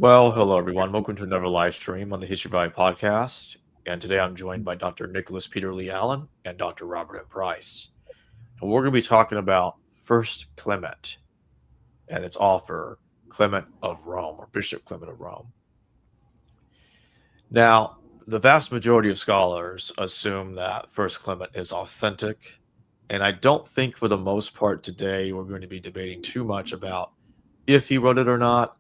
Well, hello everyone. Welcome to another live stream on the History by podcast. And today I'm joined by Dr. Nicholas Peter Lee Allen and Dr. Robert M. Price. And we're going to be talking about First Clement and its author, Clement of Rome, or Bishop Clement of Rome. Now, the vast majority of scholars assume that First Clement is authentic, and I don't think for the most part today we're going to be debating too much about if he wrote it or not.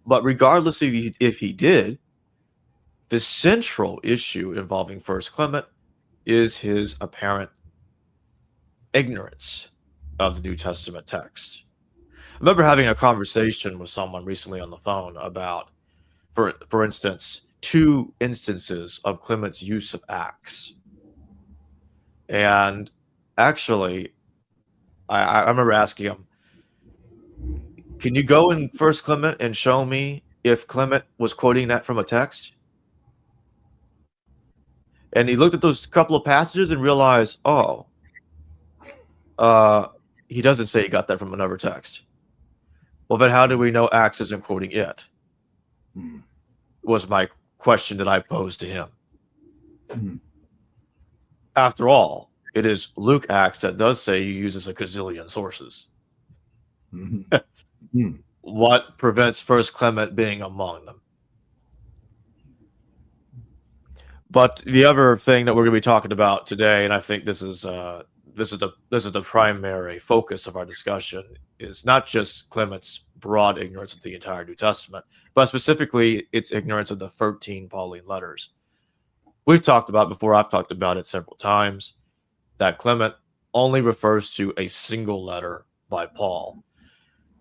But regardless if he did, the central issue involving First Clement is his apparent ignorance of the New Testament text. I remember having a conversation with someone recently on the phone about, for instance, two instances of Clement's use of Acts. And actually, I remember asking him, can you go in First Clement and show me if Clement was quoting that from a text? And he looked at those couple of passages and realized, he doesn't say he got that from another text. Well, then how do we know Acts isn't quoting it? Was my question that I posed to him. After all, it is Luke Acts that does say he uses a gazillion sources. What prevents First Clement being among them? But the other thing that we're going to be talking about today, and I think this is the primary focus of our discussion, is not just Clement's broad ignorance of the entire New Testament, but specifically its ignorance of the 13 Pauline letters. We've talked about before, I've talked about it several times, that Clement only refers to a single letter by Paul.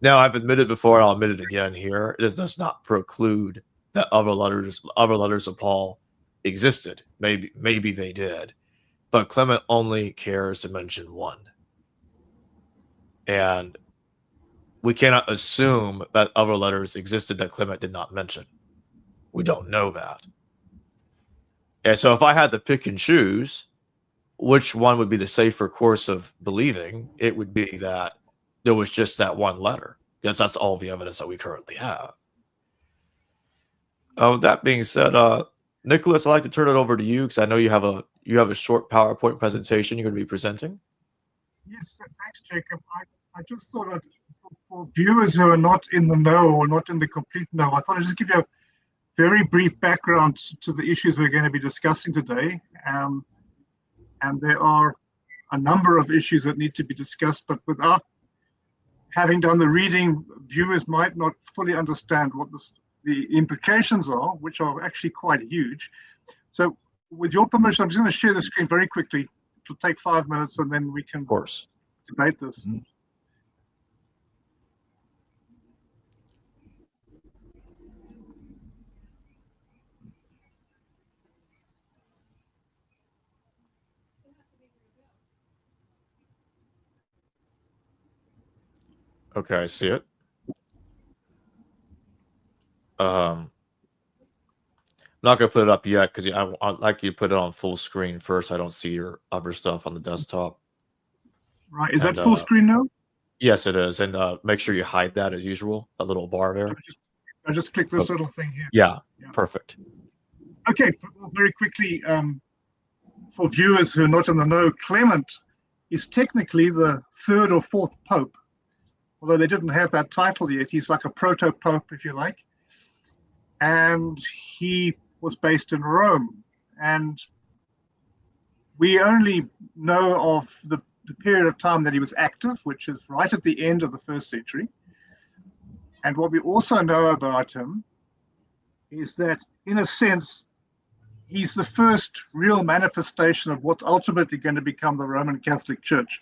Now, I've admitted before, I'll admit it again here, it does not preclude that other letters of Paul existed. Maybe they did. But Clement only cares to mention one. And we cannot assume that other letters existed that Clement did not mention. We don't know that. And so if I had to pick and choose which one would be the safer course of believing, it would be that there was just that one letter, because that's all the evidence that we currently have. That being said, Nicholas, I'd like to turn it over to you because I know you have a short PowerPoint presentation you're going to be presenting. Yes, thanks, Jacob. I just thought that for viewers who are not in the know or not in the complete know, I thought I'd just give you a very brief background to the issues we're going to be discussing today. And there are a number of issues that need to be discussed, but without having done the reading, viewers might not fully understand what the implications are, which are actually quite huge. So with your permission, I'm just going to share the screen very quickly. It'll take 5 minutes and then we can, of course, debate this. Okay, I see it. I'm not going to put it up yet because I'd like you to put it on full screen first. I don't see your other stuff on the desktop. Right, is that full screen now? Yes, it is. And make sure you hide that as usual, a little bar there. I just click this little thing here. Yeah, perfect. Okay, very quickly, for viewers who are not in the know, Clement is technically the third or fourth pope, although they didn't have that title yet. He's like a proto-pope, if you like. And he was based in Rome. And we only know of the period of time that he was active, which is right at the end of the first century. And what we also know about him is that, in a sense, he's the first real manifestation of what's ultimately going to become the Roman Catholic Church.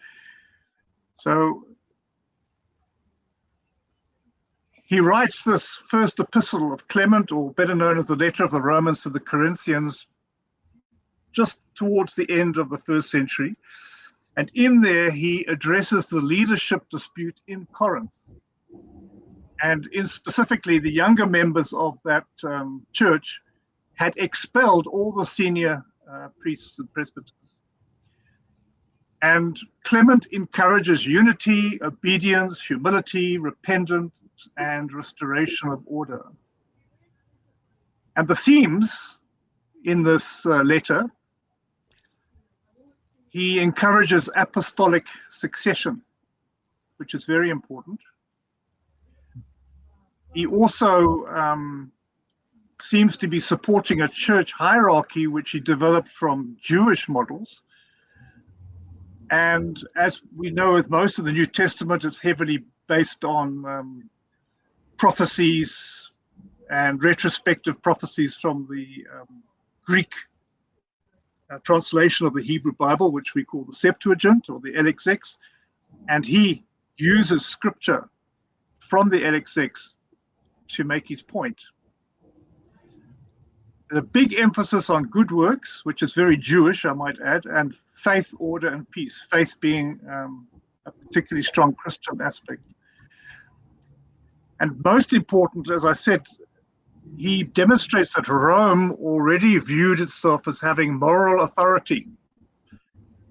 So he writes this first epistle of Clement, or better known as the letter of the Romans to the Corinthians, just towards the end of the first century. And in there, he addresses the leadership dispute in Corinth. And specifically, the younger members of that church had expelled all the senior priests and presbyters. And Clement encourages unity, obedience, humility, repentance, and restoration of order. And the themes in this letter, he encourages apostolic succession, which is very important. He also seems to be supporting a church hierarchy which he developed from Jewish models. And as we know with most of the New Testament, it's heavily based on prophecies and retrospective prophecies from the Greek translation of the Hebrew Bible, which we call the Septuagint or the LXX. And he uses scripture from the LXX to make his point. The big emphasis on good works, which is very Jewish, I might add, and faith, order, and peace. Faith being a particularly strong Christian aspect. And most important, as I said, he demonstrates that Rome already viewed itself as having moral authority,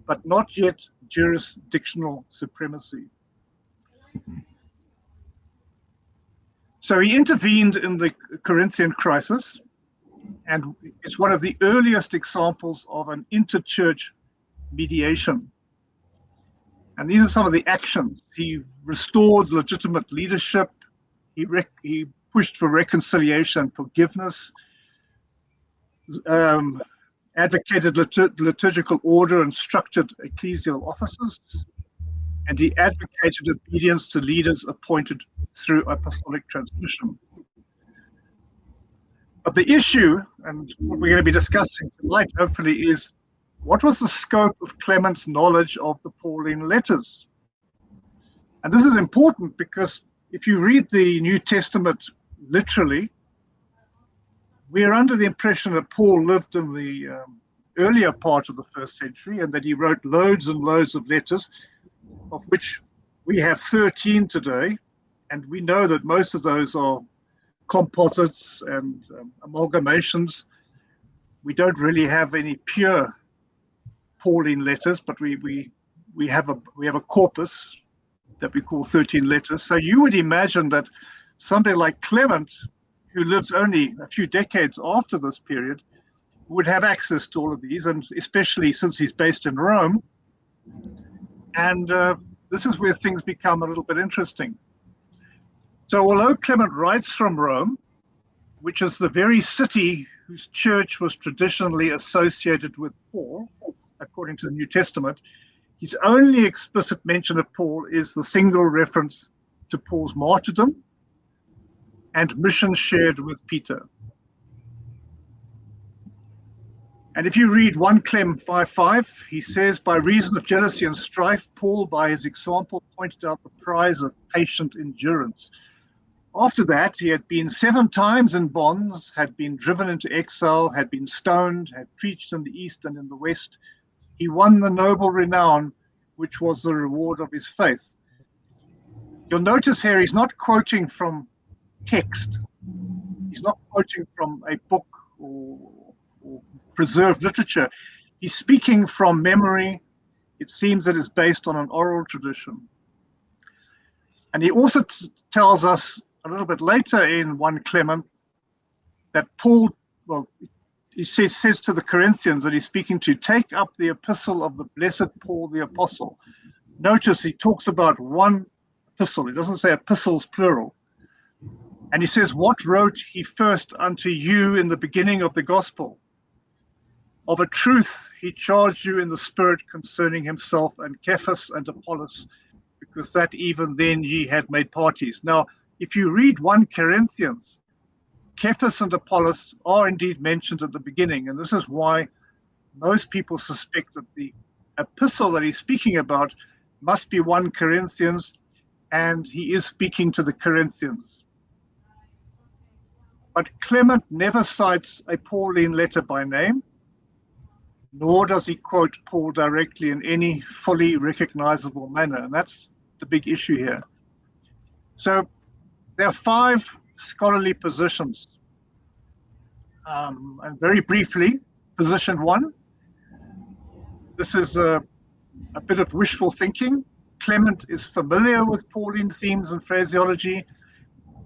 but not yet jurisdictional supremacy. So he intervened in the Corinthian crisis, and it's one of the earliest examples of an interchurch mediation. And these are some of the actions. He restored legitimate leadership. He pushed for reconciliation and forgiveness, advocated liturgical order and structured ecclesial offices, and he advocated obedience to leaders appointed through apostolic transmission. But the issue, and what we're going to be discussing tonight, hopefully, is what was the scope of Clement's knowledge of the Pauline letters? And this is important because if you read the New Testament literally, we are under the impression that Paul lived in the earlier part of the first century and that he wrote loads and loads of letters, of which we have 13 today. And we know that most of those are composites and amalgamations. We don't really have any pure Pauline letters, but we have a corpus that we call 13 letters. So you would imagine that somebody like Clement, who lives only a few decades after this period, would have access to all of these, and especially since he's based in Rome. And this is where things become a little bit interesting. So although Clement writes from Rome, which is the very city whose church was traditionally associated with Paul, according to the New Testament, his only explicit mention of Paul is the single reference to Paul's martyrdom and mission shared with Peter. And if you read 1 Clem 5:5, he says, by reason of jealousy and strife, Paul, by his example, pointed out the prize of patient endurance. After that, he had been 7 times in bonds, had been driven into exile, had been stoned, had preached in the east and in the west. He won the noble renown, which was the reward of his faith. You'll notice here he's not quoting from text. He's not quoting from a book or preserved literature. He's speaking from memory. It seems that it's based on an oral tradition. And he also tells us a little bit later in 1 Clement that Paul, well, he says to the Corinthians that he's speaking to, take up the epistle of the blessed Paul the apostle. Notice he talks about one epistle. He doesn't say epistles plural. And he says, what wrote he first unto you in the beginning of the gospel? Of a truth he charged you in the spirit concerning himself and Cephas and Apollos, because that even then ye had made parties. Now, if you read 1 Corinthians, Cephas and Apollos are indeed mentioned at the beginning, and this is why most people suspect that the epistle that he's speaking about must be 1 Corinthians, and he is speaking to the Corinthians. But Clement never cites a Pauline letter by name, nor does he quote Paul directly in any fully recognizable manner, and that's the big issue here. So there are 5 scholarly positions. And very briefly, position 1. This is a bit of wishful thinking. Clement is familiar with Pauline themes and phraseology,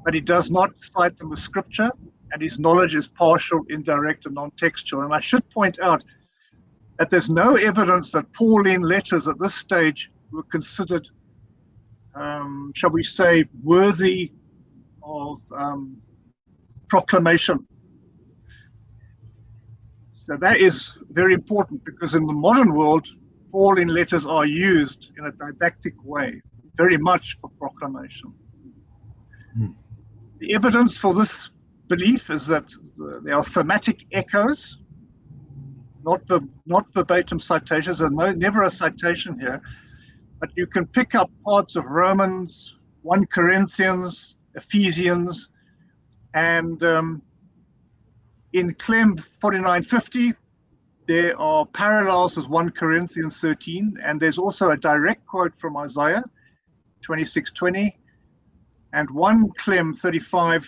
but he does not cite them with scripture, and his knowledge is partial, indirect, and non-textual. And I should point out that there's no evidence that Pauline letters at this stage were considered, shall we say, worthy of proclamation. So that is very important, because in the modern world, Pauline letters are used in a didactic way, very much for proclamation. The evidence for this belief is that there are thematic echoes, not verbatim citations. There's never a citation here, but you can pick up parts of Romans, 1 Corinthians, Ephesians, and in Clem 4950, there are parallels with 1 Corinthians 13, and there's also a direct quote from Isaiah 26:20, and 1 Clem 35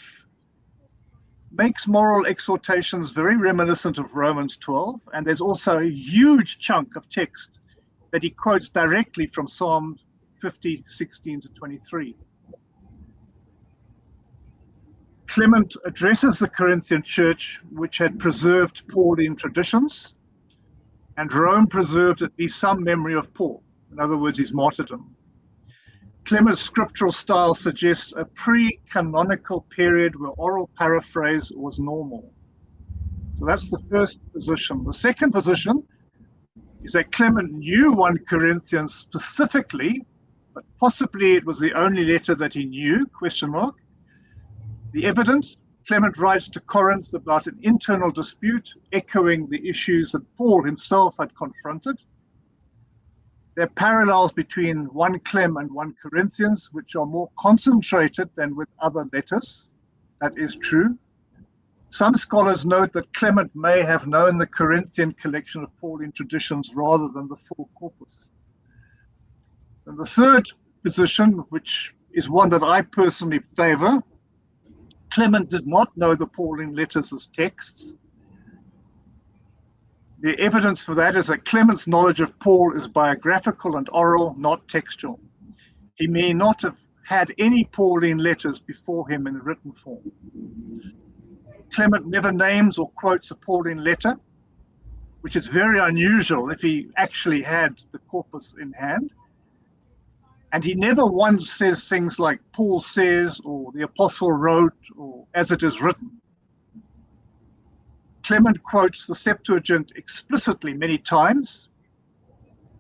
makes moral exhortations very reminiscent of Romans 12, and there's also a huge chunk of text that he quotes directly from Psalm 50:16-23. Clement addresses the Corinthian church, which had preserved Pauline traditions, and Rome preserved at least some memory of Paul, in other words, his martyrdom. Clement's scriptural style suggests a pre-canonical period where oral paraphrase was normal. So that's the first position. The second position is that Clement knew 1 Corinthians specifically, but possibly it was the only letter that he knew, question mark. The evidence, Clement writes to Corinth about an internal dispute, echoing the issues that Paul himself had confronted. There are parallels between 1 Clem and 1 Corinthians, which are more concentrated than with other letters. That is true. Some scholars note that Clement may have known the Corinthian collection of Pauline traditions rather than the full corpus. And the third position, which is one that I personally favor, Clement did not know the Pauline letters as texts. The evidence for that is that Clement's knowledge of Paul is biographical and oral, not textual. He may not have had any Pauline letters before him in written form. Clement never names or quotes a Pauline letter, which is very unusual if he actually had the corpus in hand. And he never once says things like Paul says, or the apostle wrote, or as it is written. Clement quotes the Septuagint explicitly many times,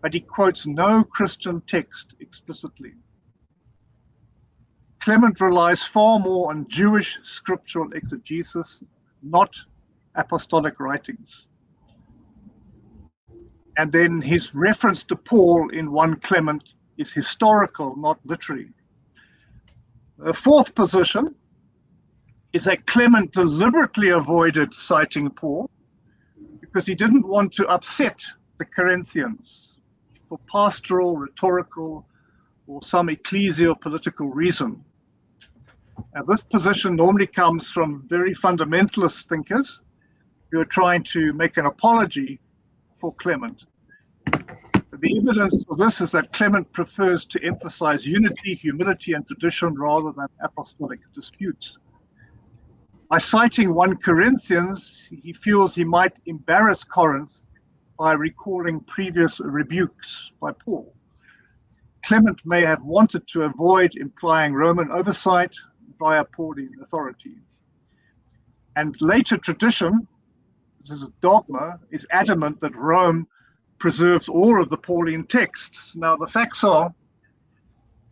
but he quotes no Christian text explicitly. Clement relies far more on Jewish scriptural exegesis, not apostolic writings. And then his reference to Paul in 1 Clement is historical, not literary. The fourth position is that Clement deliberately avoided citing Paul because he didn't want to upset the Corinthians for pastoral, rhetorical, or some ecclesial-political reason. Now, this position normally comes from very fundamentalist thinkers who are trying to make an apology for Clement. The evidence for this is that Clement prefers to emphasize unity, humility, and tradition rather than apostolic disputes. By citing 1 Corinthians, he feels he might embarrass Corinth by recalling previous rebukes by Paul. Clement may have wanted to avoid implying Roman oversight via Pauline authority. And later tradition, this is a dogma, is adamant that Rome preserves all of the Pauline texts. Now, the facts are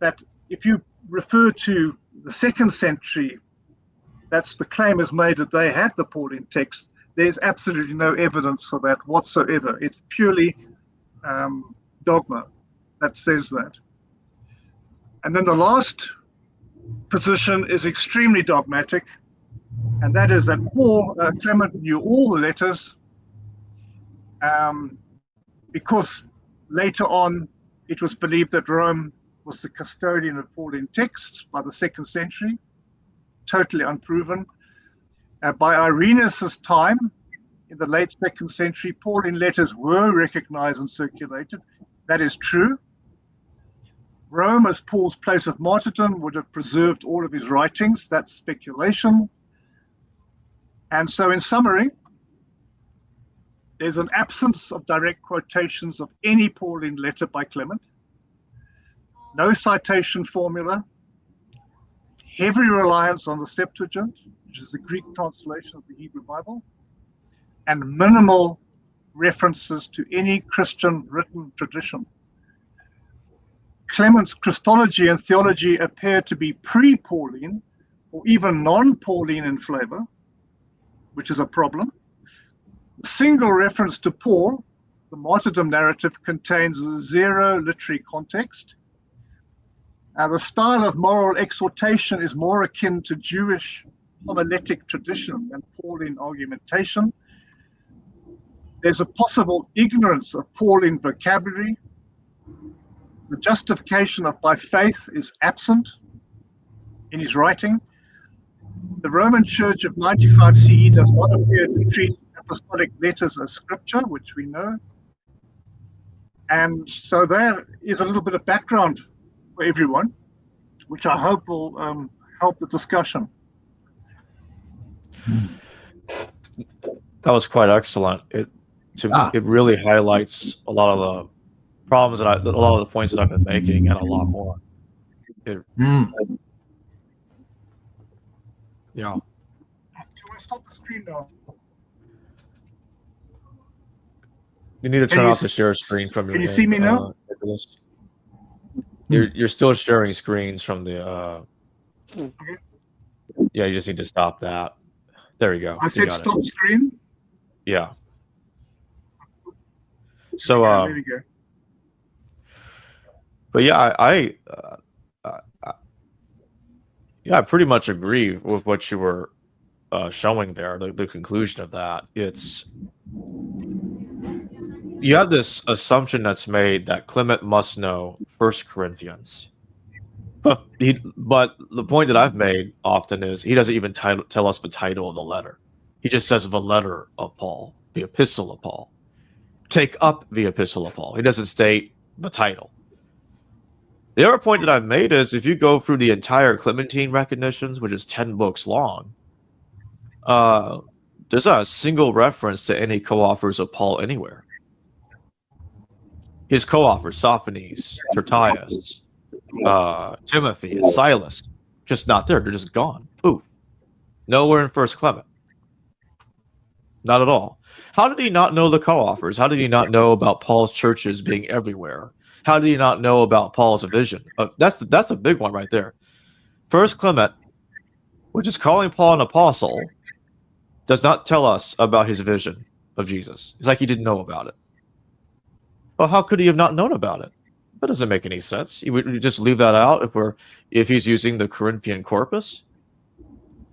that if you refer to the 2nd century, that's the claim is made that they had the Pauline text. There's absolutely no evidence for that whatsoever. It's purely dogma that says that. And then the last position is extremely dogmatic, and that is that Clement knew all the letters because later on it was believed that Rome was the custodian of Pauline texts by the 2nd century. Totally unproven. By Irenaeus's time, in the late 2nd century, Pauline letters were recognized and circulated. That is true. Rome as Paul's place of martyrdom would have preserved all of his writings. That's speculation. And so in summary, there's an absence of direct quotations of any Pauline letter by Clement, no citation formula, heavy reliance on the Septuagint, which is the Greek translation of the Hebrew Bible, and minimal references to any Christian written tradition. Clement's Christology and theology appear to be pre-Pauline or even non-Pauline in flavor, which is a problem. A single reference to Paul, the martyrdom narrative, contains zero literary context. The style of moral exhortation is more akin to Jewish homiletic tradition than Pauline argumentation. There's a possible ignorance of Pauline vocabulary. The justification of by faith is absent in his writing. The Roman Church of 95 CE does not appear to treat apostolic letters as scripture, which we know. And so there is a little bit of background for everyone, which I hope will help the discussion. That was quite excellent. It really highlights a lot of the problems a lot of the points that I've been making, and a lot more. Yeah. Do I stop the screen now? You need to turn off the share screen from your. Can you see me now? You're still sharing screens from the. Okay. Yeah, you just need to stop that. There you go. I said stop screen. Yeah. So there we go. But yeah, I pretty much agree with what you were showing there. The conclusion of that, you have this assumption that's made that Clement must know 1 Corinthians, but the point that I've made often is he doesn't even tell us the title of the letter. He just says the letter of Paul, the epistle of Paul. Take up the epistle of Paul. He doesn't state the title. The other point that I've made is if you go through the entire Clementine recognitions, which is 10 books long, there's not a single reference to any co-authors of Paul anywhere. His co-authors, Sophanes, Tertius, Timothy, and Silas, just not there. They're just gone. Poof. Nowhere in 1 Clement. Not at all. How did he not know the co-authors? How did he not know about Paul's churches being everywhere? How did he not know about Paul's vision? That's a big one right there. 1 Clement, which is calling Paul an apostle, does not tell us about his vision of Jesus. It's like he didn't know about it. Well, how could he have not known about it? That doesn't make any sense. You would just leave that out if he's using the Corinthian corpus.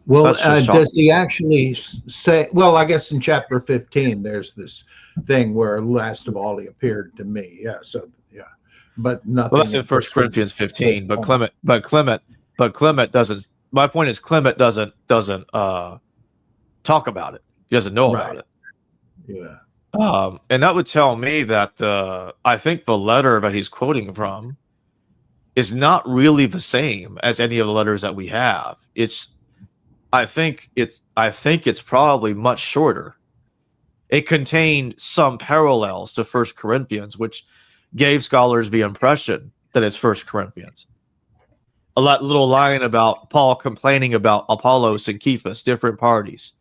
Well, does he actually say? Well, I guess in chapter 15, there's this thing where last of all he appeared to me. Yeah. So yeah, but nothing. Well, that's in 1 Corinthians 15. But Clement doesn't. My point is Clement doesn't talk about it. He doesn't know about it. Yeah. And that would tell me that I think the letter that he's quoting from is not really the same as any of the letters that we have. I think it's probably much shorter. It contained some parallels to 1 Corinthians, which gave scholars the impression that it's 1 Corinthians. A little line about Paul complaining about Apollos and Cephas, different parties.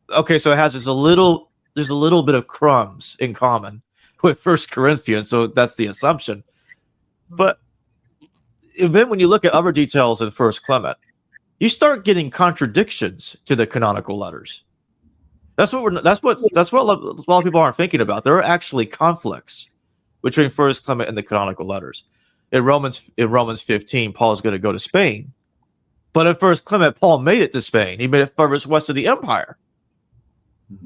Okay, so it has there's a little bit of crumbs in common with 1 Corinthians, so that's the assumption. But then when you look at other details in 1 Clement, you start getting contradictions to the canonical letters. That's what a lot of people aren't thinking about. There are actually conflicts between 1 Clement and the canonical letters. In Romans 15, Paul is going to go to Spain, but in 1 Clement, Paul made it to Spain. He made it furthest west of the empire.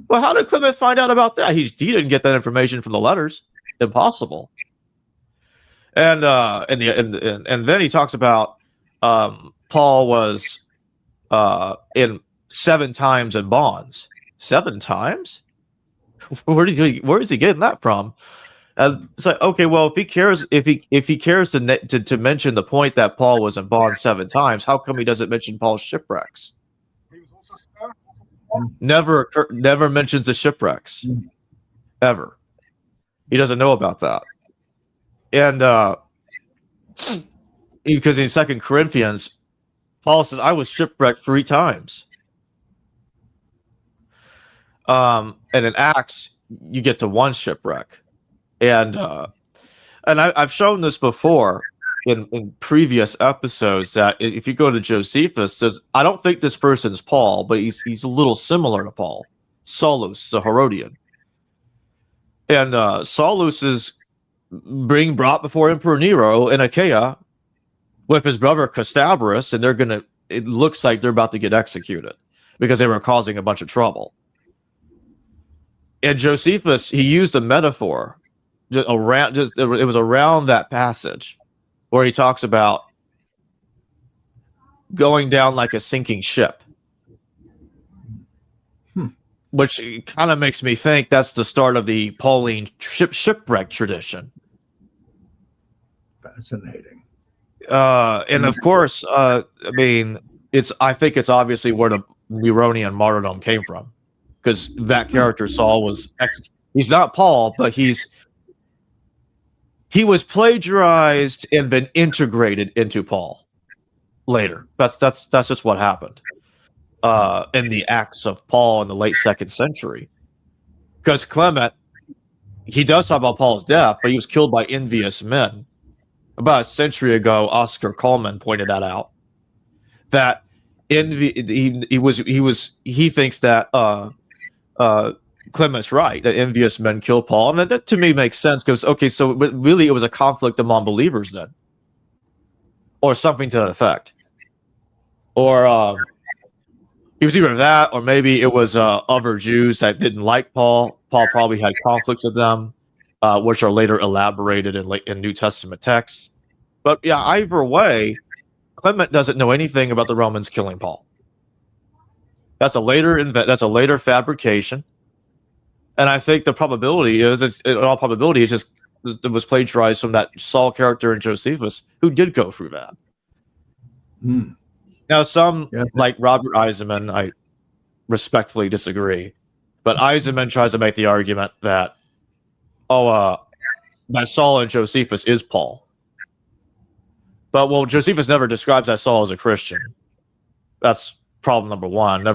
Well, how did Clement find out about that? He didn't get that information from the letters. Impossible. And then he talks about Paul was in 7 times in bonds. 7 times? Where is he getting that from? And it's like, okay, well, if he cares to mention the point that Paul was in bonds 7 times, how come he doesn't mention Paul's shipwrecks? He was also stoned. Never mentions the shipwrecks, ever. He doesn't know about that. And because in 2 Corinthians, Paul says, I was shipwrecked 3 times. And in Acts, you get to 1 shipwreck. And I've shown this before in previous episodes that if you go to Josephus, I don't think this person's Paul, but he's a little similar to Paul. Saulus, the Herodian. And Saulus is being brought before Emperor Nero in Achaia with his brother Castabris, and it looks like they're about to get executed because they were causing a bunch of trouble. And Josephus, he used a metaphor it was around that passage where he talks about going down like a sinking ship, which kind of makes me think that's the start of the Pauline shipwreck tradition. Fascinating. And of course, I think it's obviously where the Neronian martyrdom came from, because that character Saul was he's not Paul, but he was plagiarized and been integrated into Paul later. That's just what happened in the Acts of Paul in the late 2nd century. Because Clement, he does talk about Paul's death, but he was killed by envious men. About a century ago, Oscar Coleman pointed that out. That he thinks that Clement's right, that envious men killed Paul, and that to me makes sense, because so really it was a conflict among believers then, or something to that effect, or it was either that, or maybe it was other Jews that didn't like Paul. Paul probably had conflicts with them, which are later elaborated in New Testament texts. But yeah, either way, Clement doesn't know anything about the Romans killing Paul. That's a later fabrication. And I think the probability is, in all probability, it was plagiarized from that Saul character in Josephus, who did go through that. Now, like Robert Eisenman, I respectfully disagree. But Eisenman tries to make the argument that, that Saul and Josephus is Paul. But, Josephus never describes that Saul as a Christian. That's problem number one.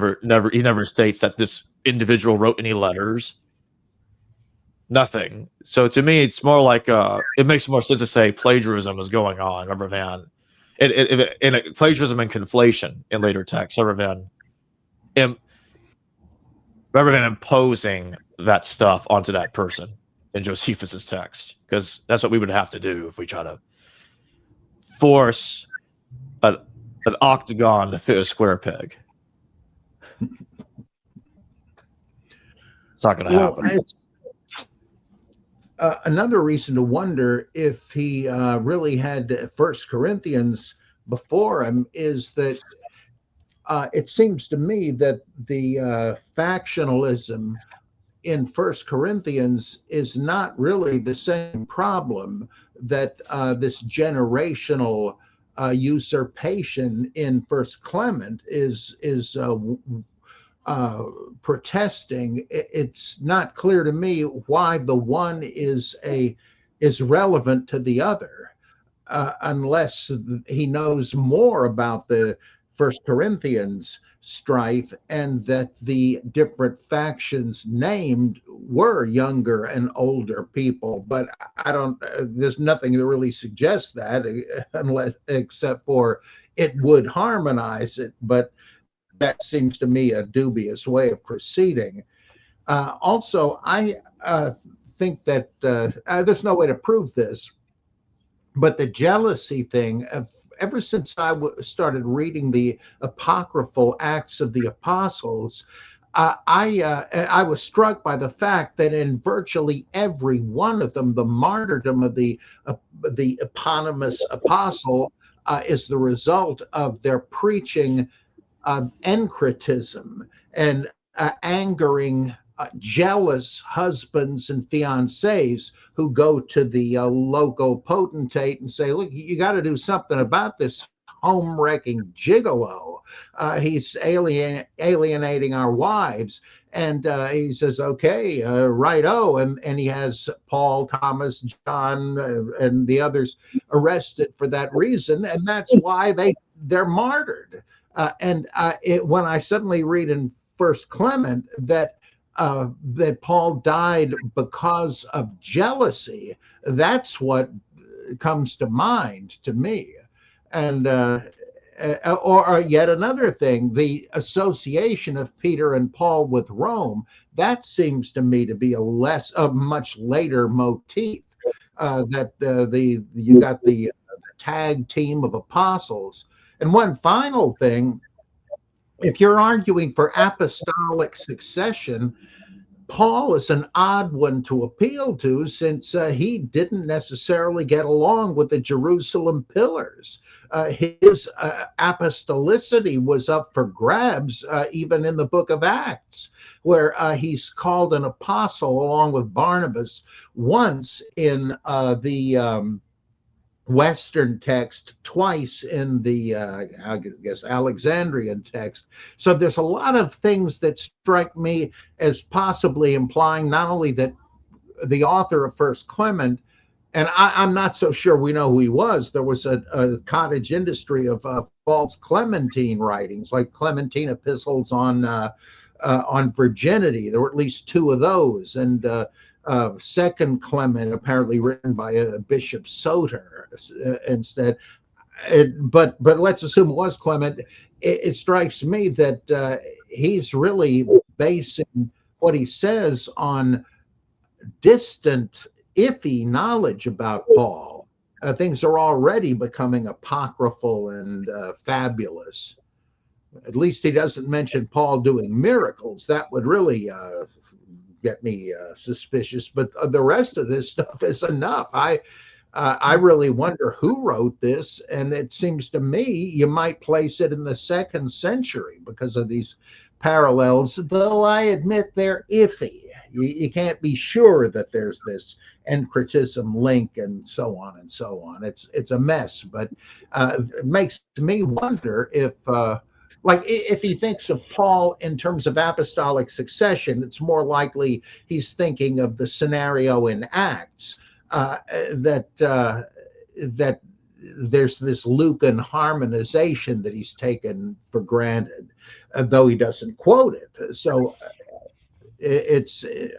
He never states that this individual wrote any letters. Nothing. So to me, it's more like it makes more sense to say plagiarism is going on rather than plagiarism and conflation in later texts rather than imposing that stuff onto that person in Josephus's text, because that's what we would have to do if we try to force an octagon to fit a square peg. It's not going to happen. Another reason to wonder if he really had 1 Corinthians before him is that it seems to me that the factionalism in 1 Corinthians is not really the same problem that this generational usurpation in 1 Clement is protesting. It's not clear to me why the one is relevant to the other, unless he knows more about the 1 Corinthians strife, and that the different factions named were younger and older people. But I don't. There's nothing that really suggests that, except for it would harmonize it. But that seems to me a dubious way of proceeding. Also, I think that there's no way to prove this, but the jealousy thing, ever since I started reading the apocryphal Acts of the Apostles, I was struck by the fact that in virtually every one of them, the martyrdom of the eponymous apostle is the result of their preaching enchritism and angering jealous husbands and fiancés who go to the local potentate and say, look, you got to do something about this home-wrecking gigolo. He's alienating our wives. And he says, okay, righto. And he has Paul, Thomas, John, and the others arrested for that reason. And that's why they're martyred. When I suddenly read in First Clement that Paul died because of jealousy, that's what comes to mind to me. And or yet another thing, the association of Peter and Paul with Rome, that seems to me to be a much later motif. You got the tag team of apostles. And one final thing, if you're arguing for apostolic succession, Paul is an odd one to appeal to, since he didn't necessarily get along with the Jerusalem pillars. His apostolicity was up for grabs, even in the book of Acts, where he's called an apostle along with Barnabas once in the Western text, twice in the, I guess, Alexandrian text. So there's a lot of things that strike me as possibly implying not only that the author of First Clement, and I'm not so sure we know who he was. There was a cottage industry of false Clementine writings, like Clementine epistles on virginity. There were at least two of those, and Second Clement, apparently written by a Bishop Soter instead. But let's assume it was Clement. It strikes me that he's really basing what he says on distant, iffy knowledge about Paul. Things are already becoming apocryphal and fabulous. At least he doesn't mention Paul doing miracles. That would really get me suspicious, but the rest of this stuff is enough. I really wonder who wrote this, and it seems to me you might place it in the 2nd century because of these parallels, though I admit they're iffy. You can't be sure that there's this encretism link and so on and so on. It's a mess, but it makes me wonder if if he thinks of Paul in terms of apostolic succession, it's more likely he's thinking of the scenario in Acts, that there's this Lucan harmonization that he's taken for granted, though he doesn't quote it. So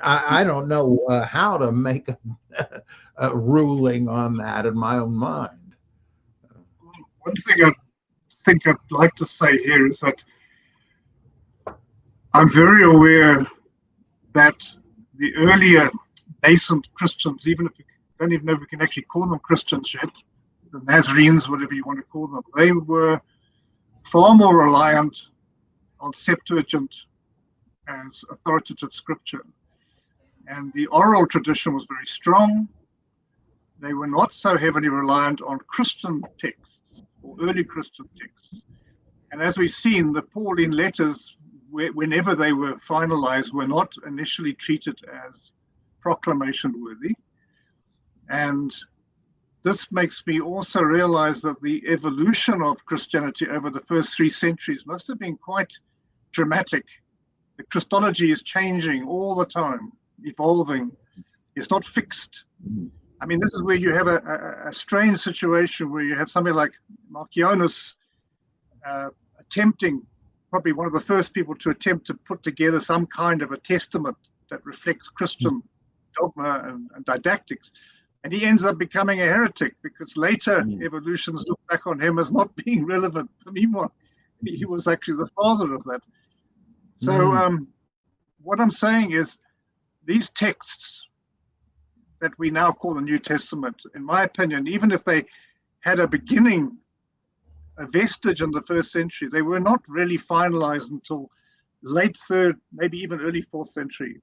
I don't know how to make a ruling on that in my own mind. One thing I think I'd like to say here is that I'm very aware that the earlier nascent Christians, even if we don't even know if we can actually call them Christians yet, the Nazarenes, whatever you want to call them, they were far more reliant on Septuagint as authoritative scripture. And the oral tradition was very strong. They were not so heavily reliant on Christian texts or early Christian texts. And as we've seen, the Pauline letters, whenever they were finalized, were not initially treated as proclamation worthy. And this makes me also realize that the evolution of Christianity over the first 3 centuries must have been quite dramatic. The Christology is changing all the time, evolving. It's not fixed. I mean, this is where you have a strange situation where you have somebody like Marcionus attempting, probably one of the first people to attempt to put together some kind of a testament that reflects Christian dogma and didactics. And he ends up becoming a heretic because later evolutionists look back on him as not being relevant. Meanwhile, he was actually the father of that. So what I'm saying is these texts that we now call the New Testament, in my opinion, even if they had a beginning, a vestige in the 1st century, they were not really finalized until late 3rd, maybe even early 4th century.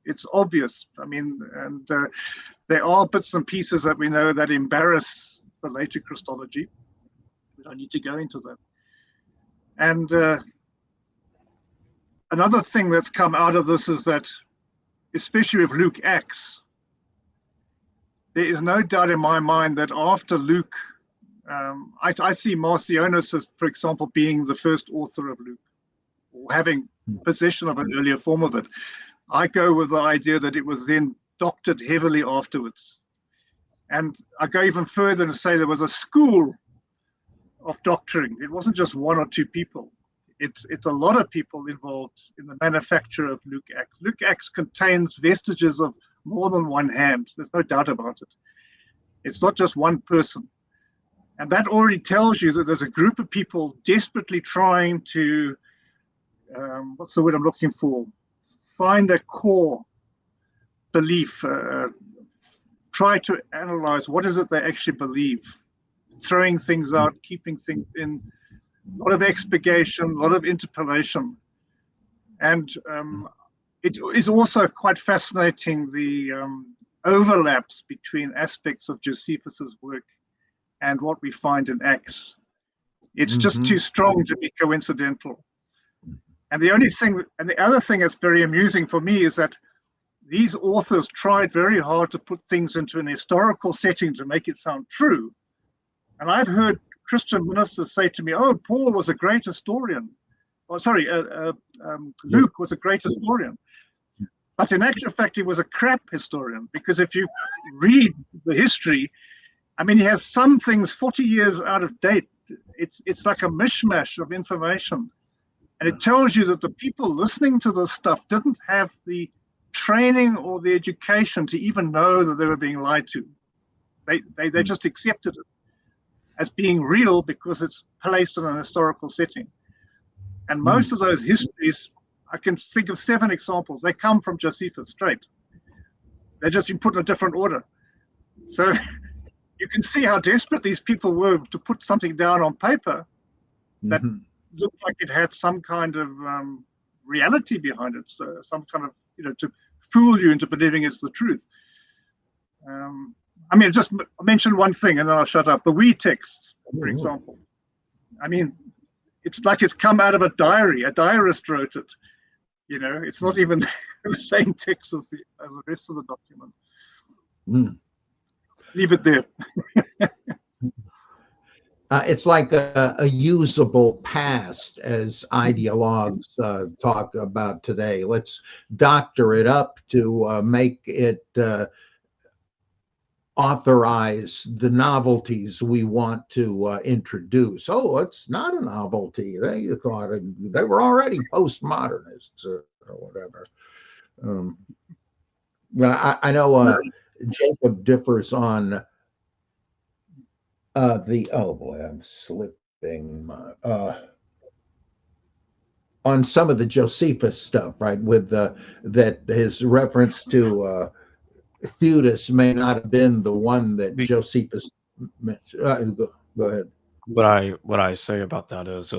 It's obvious. I mean, and there are bits and pieces that we know that embarrass the later Christology. We don't need to go into that. And another thing that's come out of this is that, especially with Luke Acts, there is no doubt in my mind that after Luke, I see Marcionus as, for example, being the first author of Luke, or having possession of an earlier form of it. I go with the idea that it was then doctored heavily afterwards. And I go even further and say there was a school of doctoring. It wasn't just one or two people. It's a lot of people involved in the manufacture of Luke Acts. Luke Acts contains vestiges of more than one hand. There's no doubt about it. It's not just one person. And that already tells you that there's a group of people desperately trying to, what's the word I'm looking for? Find a core belief, try to analyze what is it they actually believe, throwing things out, keeping things in, a lot of expurgation, a lot of interpolation. And it is also quite fascinating, the overlaps between aspects of Josephus's work and what we find in Acts. It's just too strong to be coincidental. And the other thing that's very amusing for me is that these authors tried very hard to put things into an historical setting to make it sound true. And I've heard Christian ministers say to me, "Oh, Paul was a great historian." Oh, sorry, Luke was a great historian. But in actual fact, he was a crap historian, because if you read the history, I mean, he has some things 40 years out of date. It's like a mishmash of information. And it tells you that the people listening to this stuff didn't have the training or the education to even know that they were being lied to. They just accepted it as being real because it's placed in an historical setting. And most of those histories, I can think of 7 examples. They come from Josephus straight. They've just been put in a different order. So you can see how desperate these people were to put something down on paper that looked like it had some kind of reality behind it, so some kind of, to fool you into believing it's the truth. I mean, just mention one thing and then I'll shut up. The we texts, for example. I mean, it's like it's come out of a diary. A diarist wrote it. It's not even the same text as the rest of the document. Leave it there. It's like a usable past, as ideologues talk about today. Let's doctor it up to make it authorize the novelties we want to introduce. Oh, it's not a novelty. They thought they were already postmodernists or whatever. I know Jacob differs on I'm slipping on some of the Josephus stuff, right? With that his reference to Theudas may not have been the one that Josephus mentioned. Go ahead. What I say about that is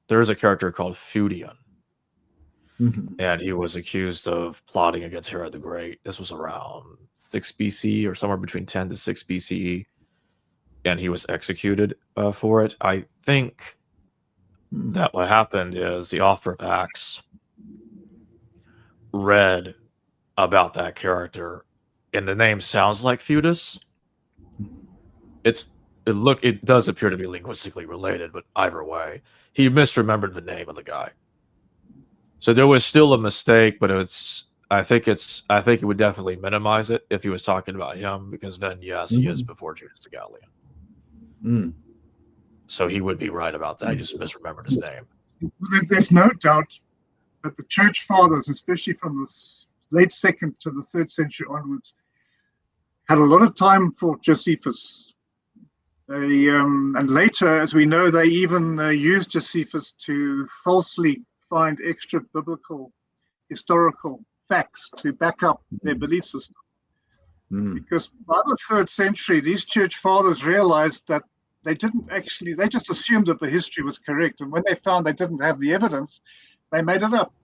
there's a character called Fudian, and he was accused of plotting against Herod the Great. This was around 6 BC or somewhere between 10 to 6 BCE. And he was executed for it. I think that what happened is the author of Acts read about that character, and the name sounds like Theudas. It does appear to be linguistically related, but either way, he misremembered the name of the guy. So there was still a mistake, but I think it would definitely minimize it if he was talking about him, because then yes, he is before Judas the Galilean. So he would be right about that. I just misremembered his name. There's no doubt that the church fathers, especially from the late 2nd to the 3rd century onwards, had a lot of time for Josephus. And later, as we know, they even used Josephus to falsely find extra biblical historical facts to back up their belief system. Because by the 3rd century, these church fathers realized that they just assumed that the history was correct. And when they found they didn't have the evidence, they made it up.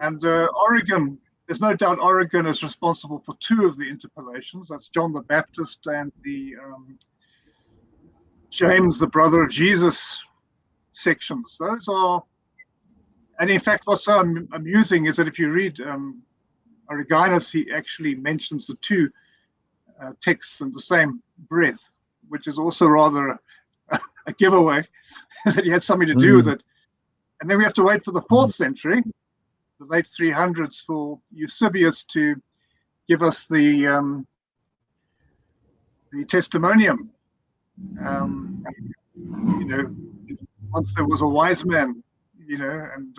And Origen, there's no doubt Origen is responsible for 2 of the interpolations. That's John the Baptist and the James, the brother of Jesus sections. Those are, And in fact, what's so amusing is that if you read Origenus, he actually mentions the two texts in the same breath, which is also rather a giveaway that he had something to do with it. And then we have to wait for the 4th century, the late 300s, for Eusebius to give us the testimonium. You know, once there was a wise man, you know, and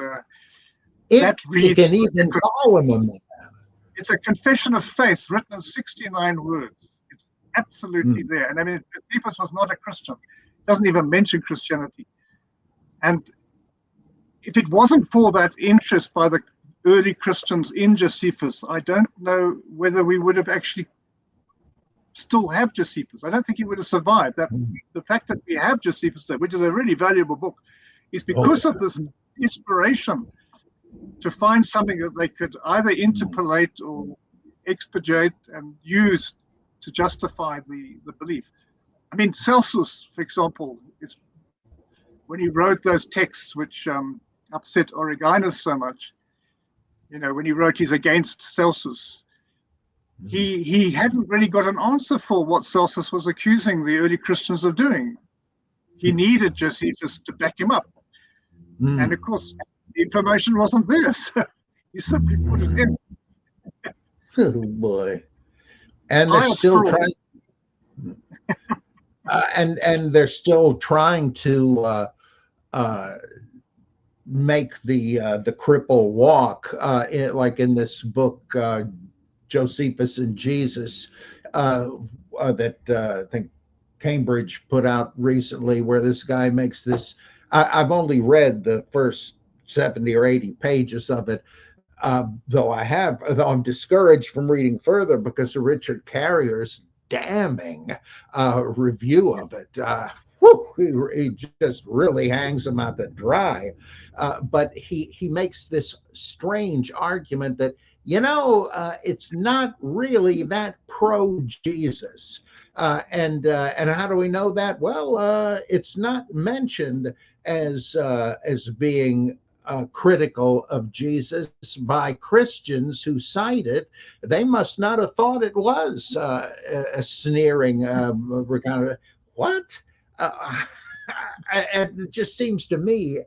that reads. You can even call him a man. It's a confession of faith written in 69 words. It's absolutely there. And I mean, Josephus was not a Christian. He doesn't even mention Christianity. And if it wasn't for that interest by the early Christians in Josephus, I don't know whether we would have actually still have Josephus. I don't think he would have survived. That the fact that we have Josephus, which is a really valuable book, is because of this inspiration to find something that they could either interpolate or expurgate and use to justify the belief. I mean, Celsus, for example, is when he wrote those texts which upset Origenus so much, you know, when he wrote he's against Celsus, he hadn't really got an answer for what Celsus was accusing the early Christians of doing. He needed Josephus to back him up. And of course, the information wasn't there, so he simply put it in. Oh boy. And they're still trying and they're still trying to make the cripple walk, like in this book Josephus and Jesus that I think Cambridge put out recently, where this guy makes this. I've only read the first 70 or 80 pages of it, though I'm discouraged from reading further because of Richard Carrier's damning review of it. He just really hangs him out to dry. But he makes this strange argument that, you know, it's not really that pro-Jesus. And how do we know that? Well, it's not mentioned as being critical of Jesus by Christians who cite it. They must not have thought it was a sneering kind of what? And it just seems to me,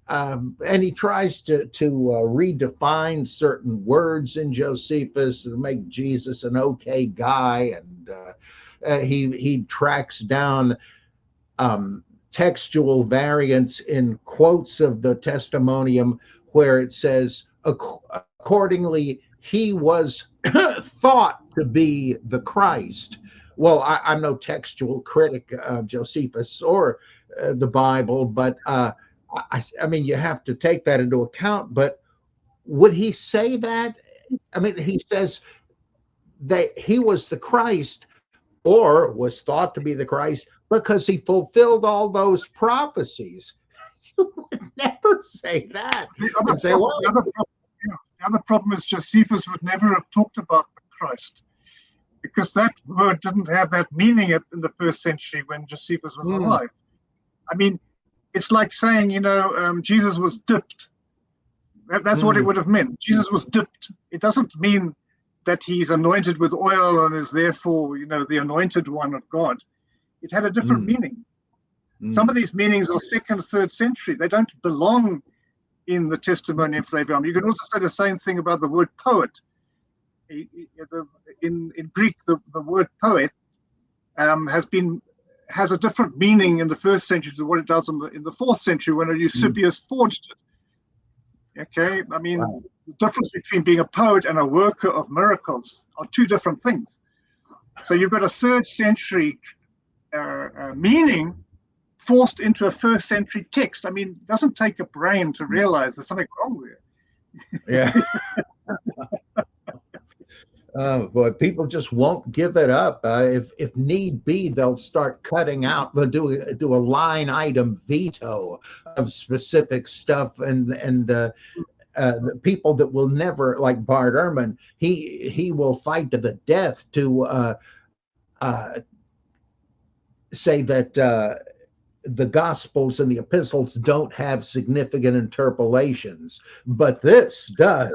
and he tries to redefine certain words in Josephus to make Jesus an okay guy, and he tracks down textual variants in quotes of the testimonium where it says, accordingly, he was thought to be the Christ. Well, I'm no textual critic of Josephus or the Bible, but I mean, you have to take that into account. But would he say that? I mean, he says that he was the Christ or was thought to be the Christ because he fulfilled all those prophecies. You would never say that. The other problem is Josephus would never have talked about the Christ, because that word didn't have that meaning in the 1st century when Josephus was alive. I mean, it's like saying, you know, Jesus was dipped. That's what it would have meant. Jesus was dipped. It doesn't mean that he's anointed with oil and is therefore, you know, the anointed one of God. It had a different meaning. Some of these meanings are 2nd, 3rd century. They don't belong in the Testimonium Flavianum. You can also say the same thing about the word poet. In Greek, the word poet has a different meaning in the 1st century to what it does in the 4th century when Eusebius forged it. Okay, I mean, the difference between being a poet and a worker of miracles are two different things. So you've got a 3rd century meaning forced into a 1st century text. I mean, it doesn't take a brain to realize there's something wrong there. Yeah. But people just won't give it up. If need be, they'll start cutting out. They'll do a line item veto of specific stuff, and the people that will never, like Bart Ehrman, he will fight to the death to say that the Gospels and the epistles don't have significant interpolations, but this does,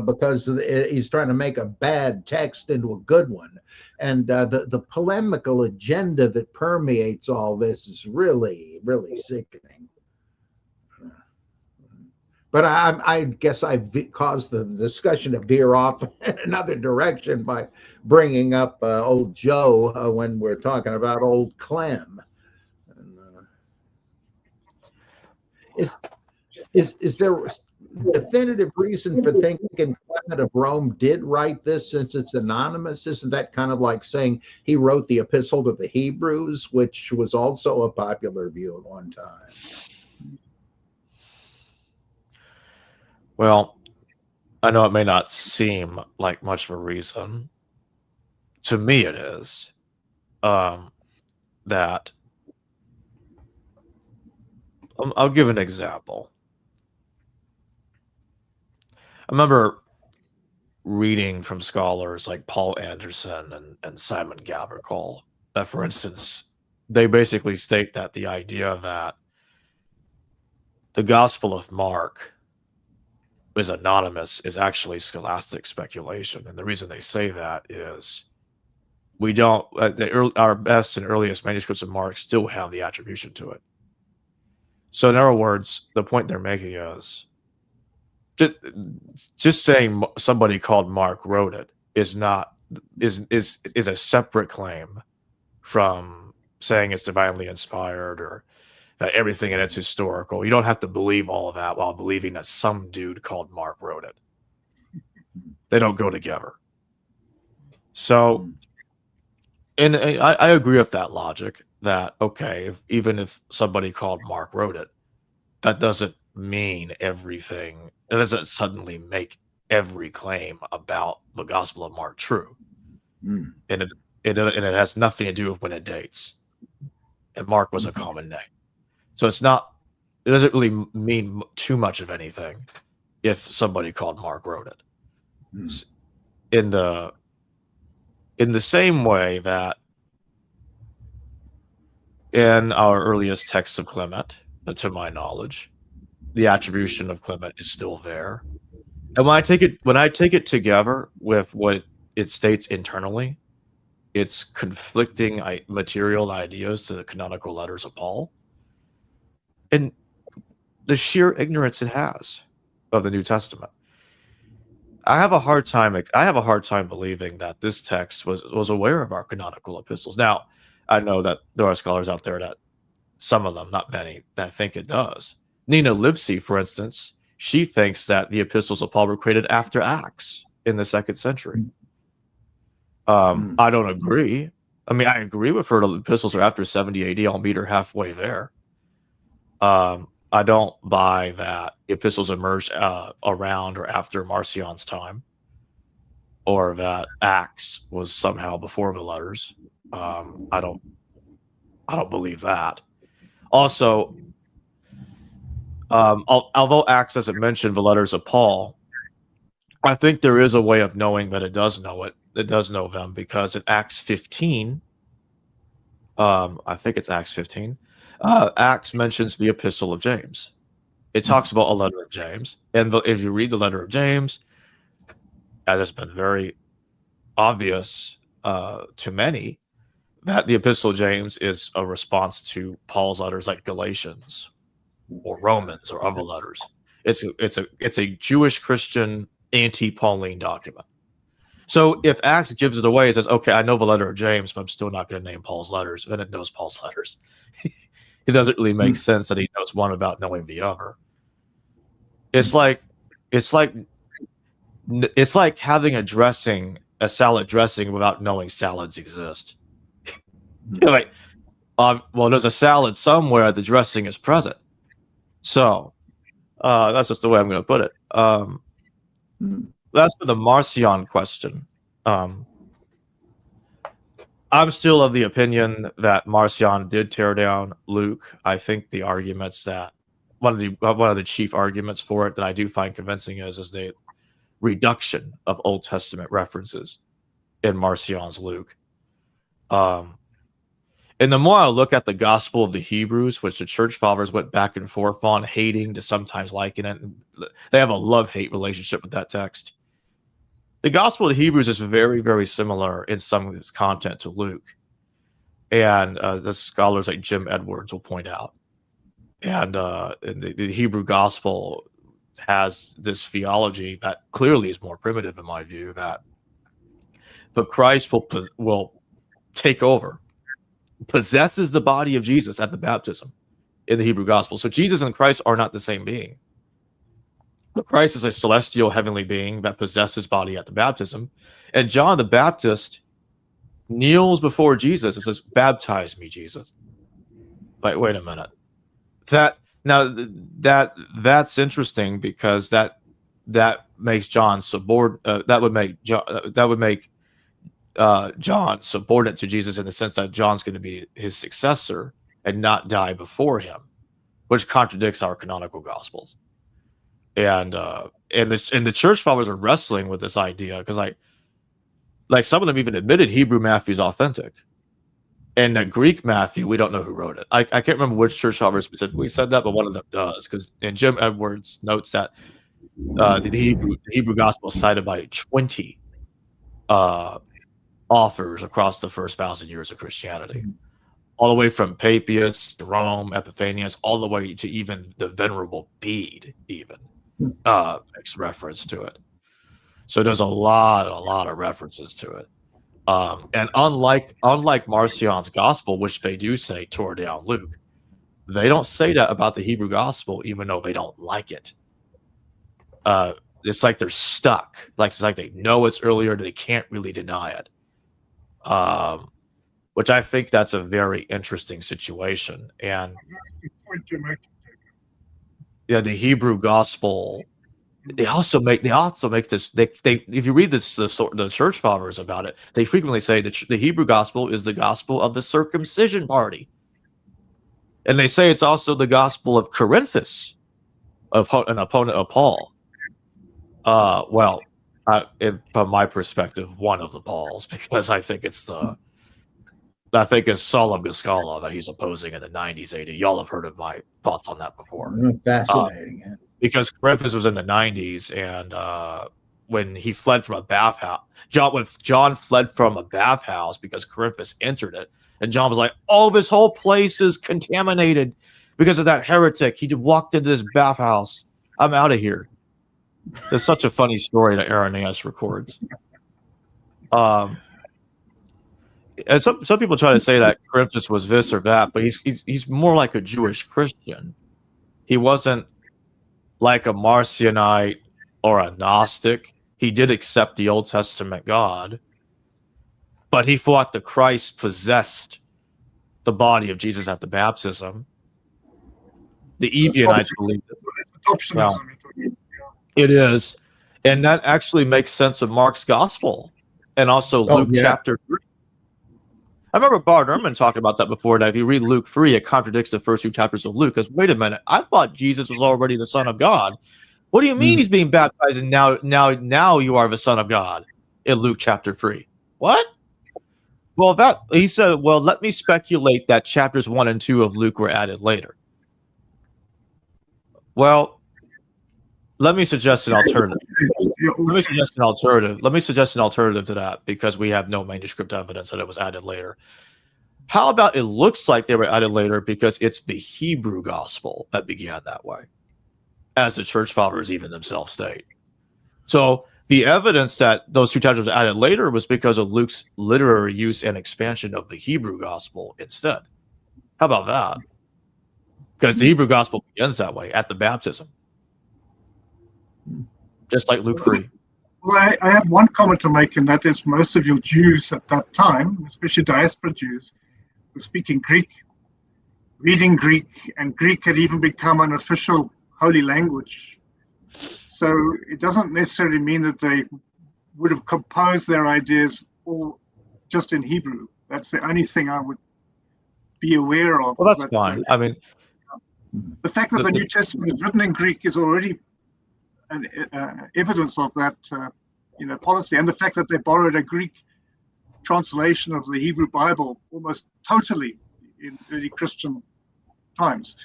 because he's trying to make a bad text into a good one. And the polemical agenda that permeates all this is really, really sickening. But I guess I've caused the discussion to veer off in another direction by bringing up old Joe when we're talking about old Clem. Is there a definitive reason for thinking Clement of Rome did write this since it's anonymous? Isn't that kind of like saying he wrote the Epistle to the Hebrews, which was also a popular view at one time? Well, I know it may not seem like much of a reason. To me, it is. That I'll give an example. I remember reading from scholars like Paul Anderson and Simon Gabriel that, for instance, they basically state that the idea that the Gospel of Mark is anonymous is actually scholastic speculation. And the reason they say that is we don't, our best and earliest manuscripts of Mark still have the attribution to it. So in other words, the point they're making is just saying somebody called Mark wrote it is a separate claim from saying it's divinely inspired or that everything in it's historical. You don't have to believe all of that while believing that some dude called Mark wrote it. They don't go together. So, and I agree with that logic that, okay, even if somebody called Mark wrote it, that doesn't mean everything. It doesn't suddenly make every claim about the Gospel of Mark true. And it has nothing to do with when it dates. And Mark was a common name. So it doesn't really mean too much of anything if somebody called Mark wrote it. In the same way that in our earliest texts of Clement, to my knowledge, the attribution of Clement is still there. And when I take it together with what it states internally, it's conflicting material and ideas to the canonical letters of Paul. And the sheer ignorance it has of the New Testament. I have a hard time believing that this text was aware of our canonical epistles. Now, I know that there are scholars out there that, some of them, not many, that think it does. Nina Livesey, for instance, she thinks that the epistles of Paul were created after Acts in the 2nd century. I don't agree. I mean, I agree with her. The epistles are after 70 AD. I'll meet her halfway there. I don't buy that the epistles emerged around or after Marcion's time, or that Acts was somehow before the letters. I don't believe that. Also, although Acts doesn't mention the letters of Paul, I think there is a way of knowing that it does know it. It does know them, because in Acts 15, I think it's Acts 15, Acts mentions the Epistle of James. It talks about a letter of James, and if you read the letter of James, as it's been very obvious to many, that the Epistle of James is a response to Paul's letters like Galatians or Romans or other letters. It's a Jewish Christian anti-Pauline document. So if Acts gives it away, it says, okay, I know the letter of James, but I'm still not going to name Paul's letters, and it knows Paul's letters. It doesn't really make sense that he knows one without knowing the other. It's like having a salad dressing without knowing salads exist. You're like, well, there's a salad somewhere, the dressing is present. So that's just the way I'm going to put it. That's for the Marcion question. I'm still of the opinion that Marcion did tear down Luke. I think the arguments that one of the chief arguments for it that I do find convincing is the reduction of Old Testament references in Marcion's Luke. And the more I look at the Gospel of the Hebrews, which the church fathers went back and forth on, hating to sometimes liking it, they have a love-hate relationship with that text. The Gospel of the Hebrews is very, very similar in some of its content to Luke. And the scholars like Jim Edwards will point out. And the Hebrew Gospel has this theology that clearly is more primitive, in my view, that but Christ will take over, possesses the body of Jesus at the baptism in the Hebrew Gospel. So Jesus and Christ are not the same being. But Christ is a celestial heavenly being that possesses body at the baptism. And John the Baptist kneels before Jesus and says, "Baptize me, Jesus." Like, wait a minute. That's interesting because that makes John that would make John subordinate to Jesus in the sense that John's going to be his successor and not die before him, which contradicts our canonical Gospels. And the church fathers are wrestling with this idea because like some of them even admitted Hebrew Matthew is authentic. And the Greek Matthew, we don't know who wrote it. I can't remember which church father specifically said that, but one of them does. And Jim Edwards notes that the Hebrew Gospel is cited by 20 authors across the first 1,000 years of Christianity, all the way from Papias, Jerome, Epiphanius, all the way to even the Venerable Bede, even makes reference to it. So there's a lot of references to it. And unlike Marcion's Gospel, which they do say tore down Luke, they don't say that about the Hebrew Gospel, even though they don't like it. It's like they're stuck. It's like they know it's earlier, they can't really deny it. Which I think that's a very interesting situation. And yeah, the Hebrew Gospel. They also make this. They if you read the church fathers about it, they frequently say that the Hebrew Gospel is the gospel of the circumcision party, and they say it's also the gospel of Corinthus, an opponent of Paul. From my perspective, one of the Pauls, because I think it's Saul of Giscala that he's opposing in the 90s AD. Y'all have heard of my thoughts on that before. Fascinating. Because Corinthus was in the 90s, and when he fled from a bathhouse, John fled from a bathhouse because Corinthus entered it, and John was like, "Oh, this whole place is contaminated because of that heretic. He just walked into this bathhouse. I'm out of here." It's such a funny story that Irenaeus records. And some people try to say that Corinthus was this or that, but he's more like a Jewish Christian. He wasn't like a Marcionite or a Gnostic. He did accept the Old Testament God, but he thought that Christ possessed the body of Jesus at the baptism. The Ebionites believed it. Well, it is. And that actually makes sense of Mark's gospel and also Luke chapter 3. I remember Bart Ehrman talking about that before, that if you read Luke 3, it contradicts the first 2 chapters of Luke. Because wait a minute, I thought Jesus was already the Son of God. What do you mean he's being baptized and now you are the Son of God in Luke chapter 3? What? Well, he said, well, let me speculate that chapters 1 and 2 of Luke were added later. Well, let me suggest an alternative. Let me suggest an alternative to that, because we have no manuscript evidence that it was added later. How about it looks like they were added later because it's the Hebrew Gospel that began that way, as the church fathers even themselves state. So the evidence that those 2 chapters were added later was because of Luke's literary use and expansion of the Hebrew Gospel instead. How about that? Because the Hebrew Gospel begins that way, at the baptism. Just like Luke 3. Well, I have one comment to make, and that is most of your Jews at that time, especially diaspora Jews, were speaking Greek, reading Greek, and Greek had even become an official holy language. So it doesn't necessarily mean that they would have composed their ideas all just in Hebrew. That's the only thing I would be aware of. Well, that's fine. I mean, the fact that the New Testament is written in Greek is already an evidence of that, policy, and the fact that they borrowed a Greek translation of the Hebrew Bible almost totally in early Christian times.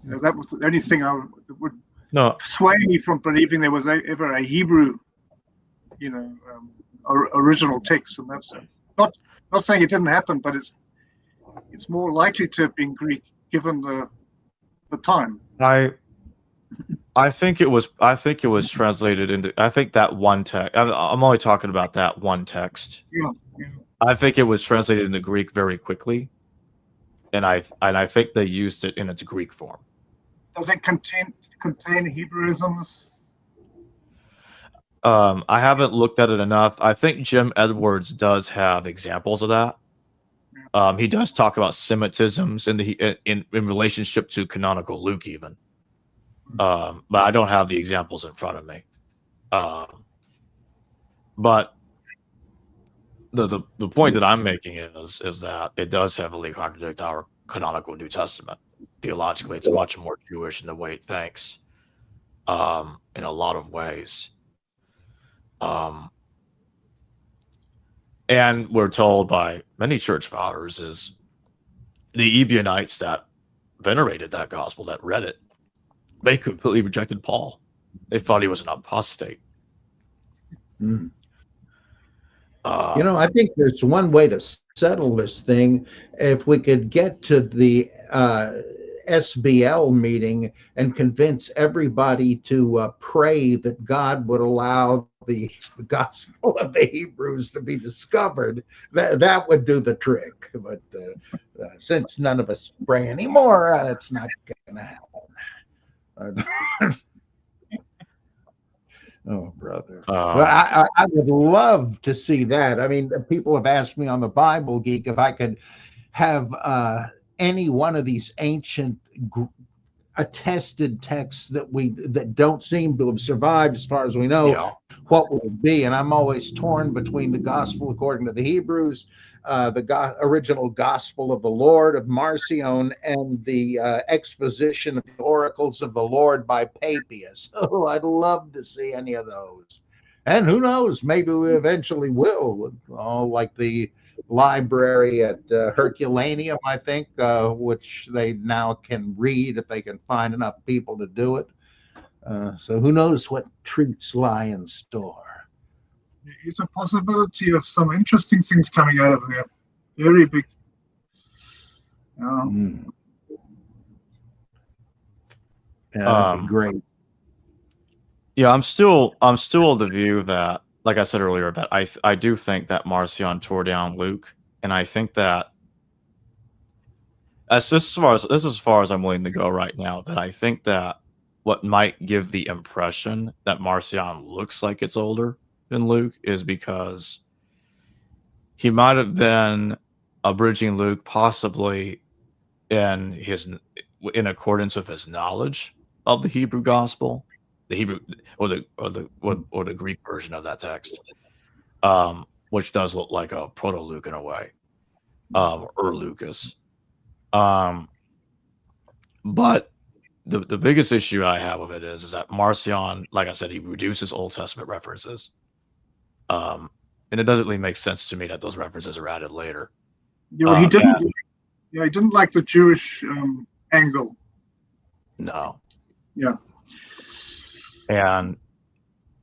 That was the only thing that would sway me from believing there was ever a Hebrew, original text. And that's not saying it didn't happen, but it's more likely to have been Greek given the time. I think it was translated into. I think that one text. I'm only talking about that one text. Yeah. I think it was translated into Greek very quickly, and I think they used it in its Greek form. Does it contain Hebrewisms? I haven't looked at it enough. I think Jim Edwards does have examples of that. He does talk about Semitisms in relationship to canonical Luke, even. But I don't have the examples in front of me. But the point that I'm making is that it does heavily contradict our canonical New Testament. Theologically, it's much more Jewish in the way it thinks, in a lot of ways. And we're told by many church fathers is the Ebionites that venerated that gospel, that read it, they completely rejected Paul. They thought he was an apostate. I think there's one way to settle this thing. If we could get to the SBL meeting and convince everybody to pray that God would allow the gospel of the Hebrews to be discovered, that would do the trick. But since none of us pray anymore, it's not going to happen. Oh, brother. Well, I would love to see that. I mean, people have asked me on the Bible Geek if I could have any one of these ancient attested texts that don't seem to have survived as far as we know. What would it be? And I'm always torn between the gospel according to the Hebrews, the original gospel of the Lord of Marcion, and the exposition of the oracles of the Lord by Papias. Oh, I'd love to see any of those. And who knows, maybe we eventually will, like the library at Herculaneum, I think, which they now can read if they can find enough people to do it. So who knows what treats lie in store. It's a possibility of some interesting things coming out of there. Very big. Yeah, that'd be great. Yeah, I'm still of the view that, like I said earlier, that I do think that Marcion tore down Luke, and I think that this is as far as I'm willing to go right now. That I think that what might give the impression that Marcion looks like it's older than Luke is because he might have been abridging Luke possibly in accordance with his knowledge of the Hebrew gospel, the Hebrew or the Greek version of that text, which does look like a proto Luke in a way, or Lucas. But the biggest issue I have with it is that Marcion, like I said, he reduces Old Testament references. And it doesn't really make sense to me that those references are added later. He didn't like the Jewish angle. No. Yeah. And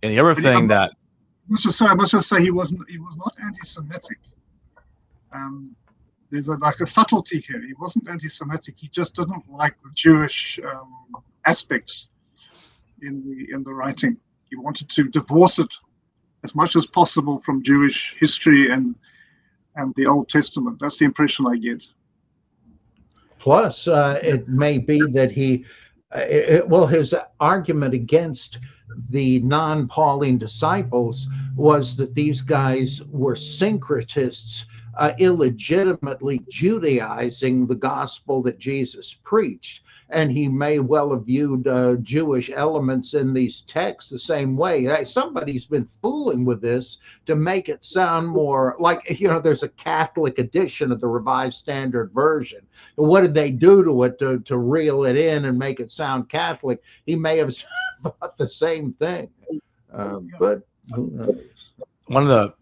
the other thing that I must just say he was not anti-Semitic. There's a subtlety here. He wasn't anti-Semitic. He just didn't like the Jewish aspects in the writing. He wanted to divorce it as much as possible from Jewish history and the Old Testament. That's the impression I get. Plus, it may be that his argument against the non-Pauline disciples was that these guys were syncretists, illegitimately Judaizing the gospel that Jesus preached. And he may well have viewed Jewish elements in these texts the same way. Somebody's been fooling with this to make it sound more like, there's a Catholic edition of the Revised Standard Version. What did they do to it to reel it in and make it sound Catholic? He may have thought the same thing. But who knows? One of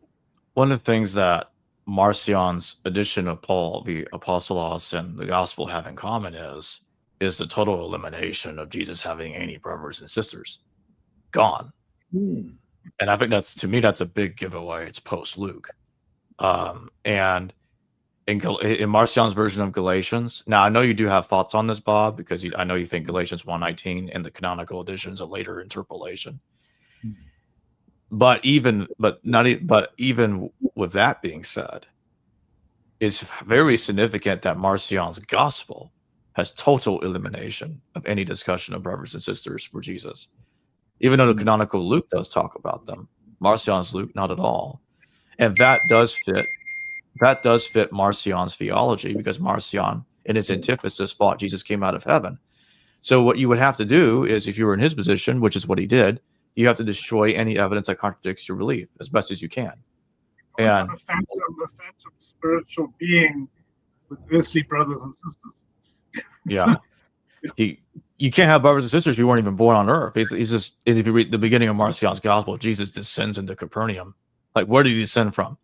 the things that Marcion's edition of Paul, the Apostolos, and the Gospel have in common is the total elimination of Jesus having any brothers and sisters. Gone. And I think to me, that's a big giveaway. It's post-Luke. And in Marcion's version of Galatians, now I know you do have thoughts on this, Bob, because I know you think Galatians 1:19 and the canonical edition is a later interpolation. But even with that being said, it's very significant that Marcion's gospel has total elimination of any discussion of brothers and sisters for Jesus. Even though the canonical Luke does talk about them, Marcion's Luke not at all. And that does fit Marcion's theology, because Marcion, in his antithesis, thought Jesus came out of heaven. So what you would have to do is, if you were in his position, which is what he did, you have to destroy any evidence that contradicts your belief as best as you can. And a phantom spiritual being with earthly brothers and sisters. Yeah. You can't have brothers and sisters if you weren't even born on earth. He's just, if you read the beginning of Marcion's gospel, Jesus descends into Capernaum. Like, where did he descend from?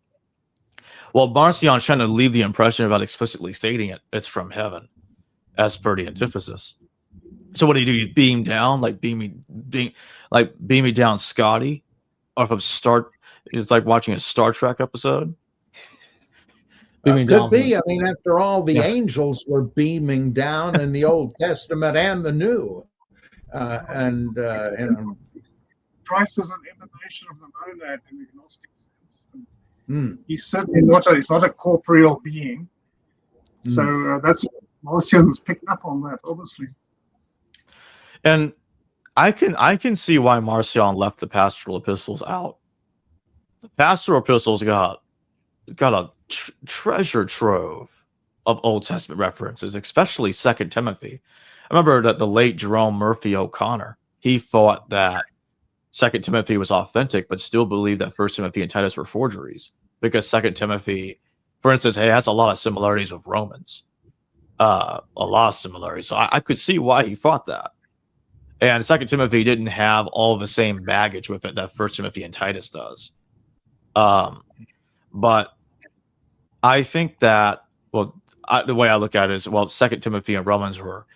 Well, Marcion's trying to leave the impression without explicitly stating it. It's from heaven, as per the antithesis. So what do? You beam down, like beam me down, Scotty, or from Star. It's like watching a Star Trek episode. Could be. I mean, after all, the angels were beaming down in the Old Testament and the New, and Christ is an emanation of the monad in the Gnostic sense. He's certainly not a corporeal being. So that's Marcion's picked up on that, obviously. And I can see why Marcion left the pastoral epistles out. The pastoral epistles got a treasure trove of Old Testament references, especially 2 Timothy. I remember that the late Jerome Murphy O'Connor, he thought that 2 Timothy was authentic, but still believed that 1 Timothy and Titus were forgeries, because 2 Timothy, for instance, has a lot of similarities with Romans. A lot of similarities. So I could see why he thought that. And 2 Timothy didn't have all the same baggage with it that 1 Timothy and Titus does. But I think that, the way I look at it is, 2 Timothy and Romans were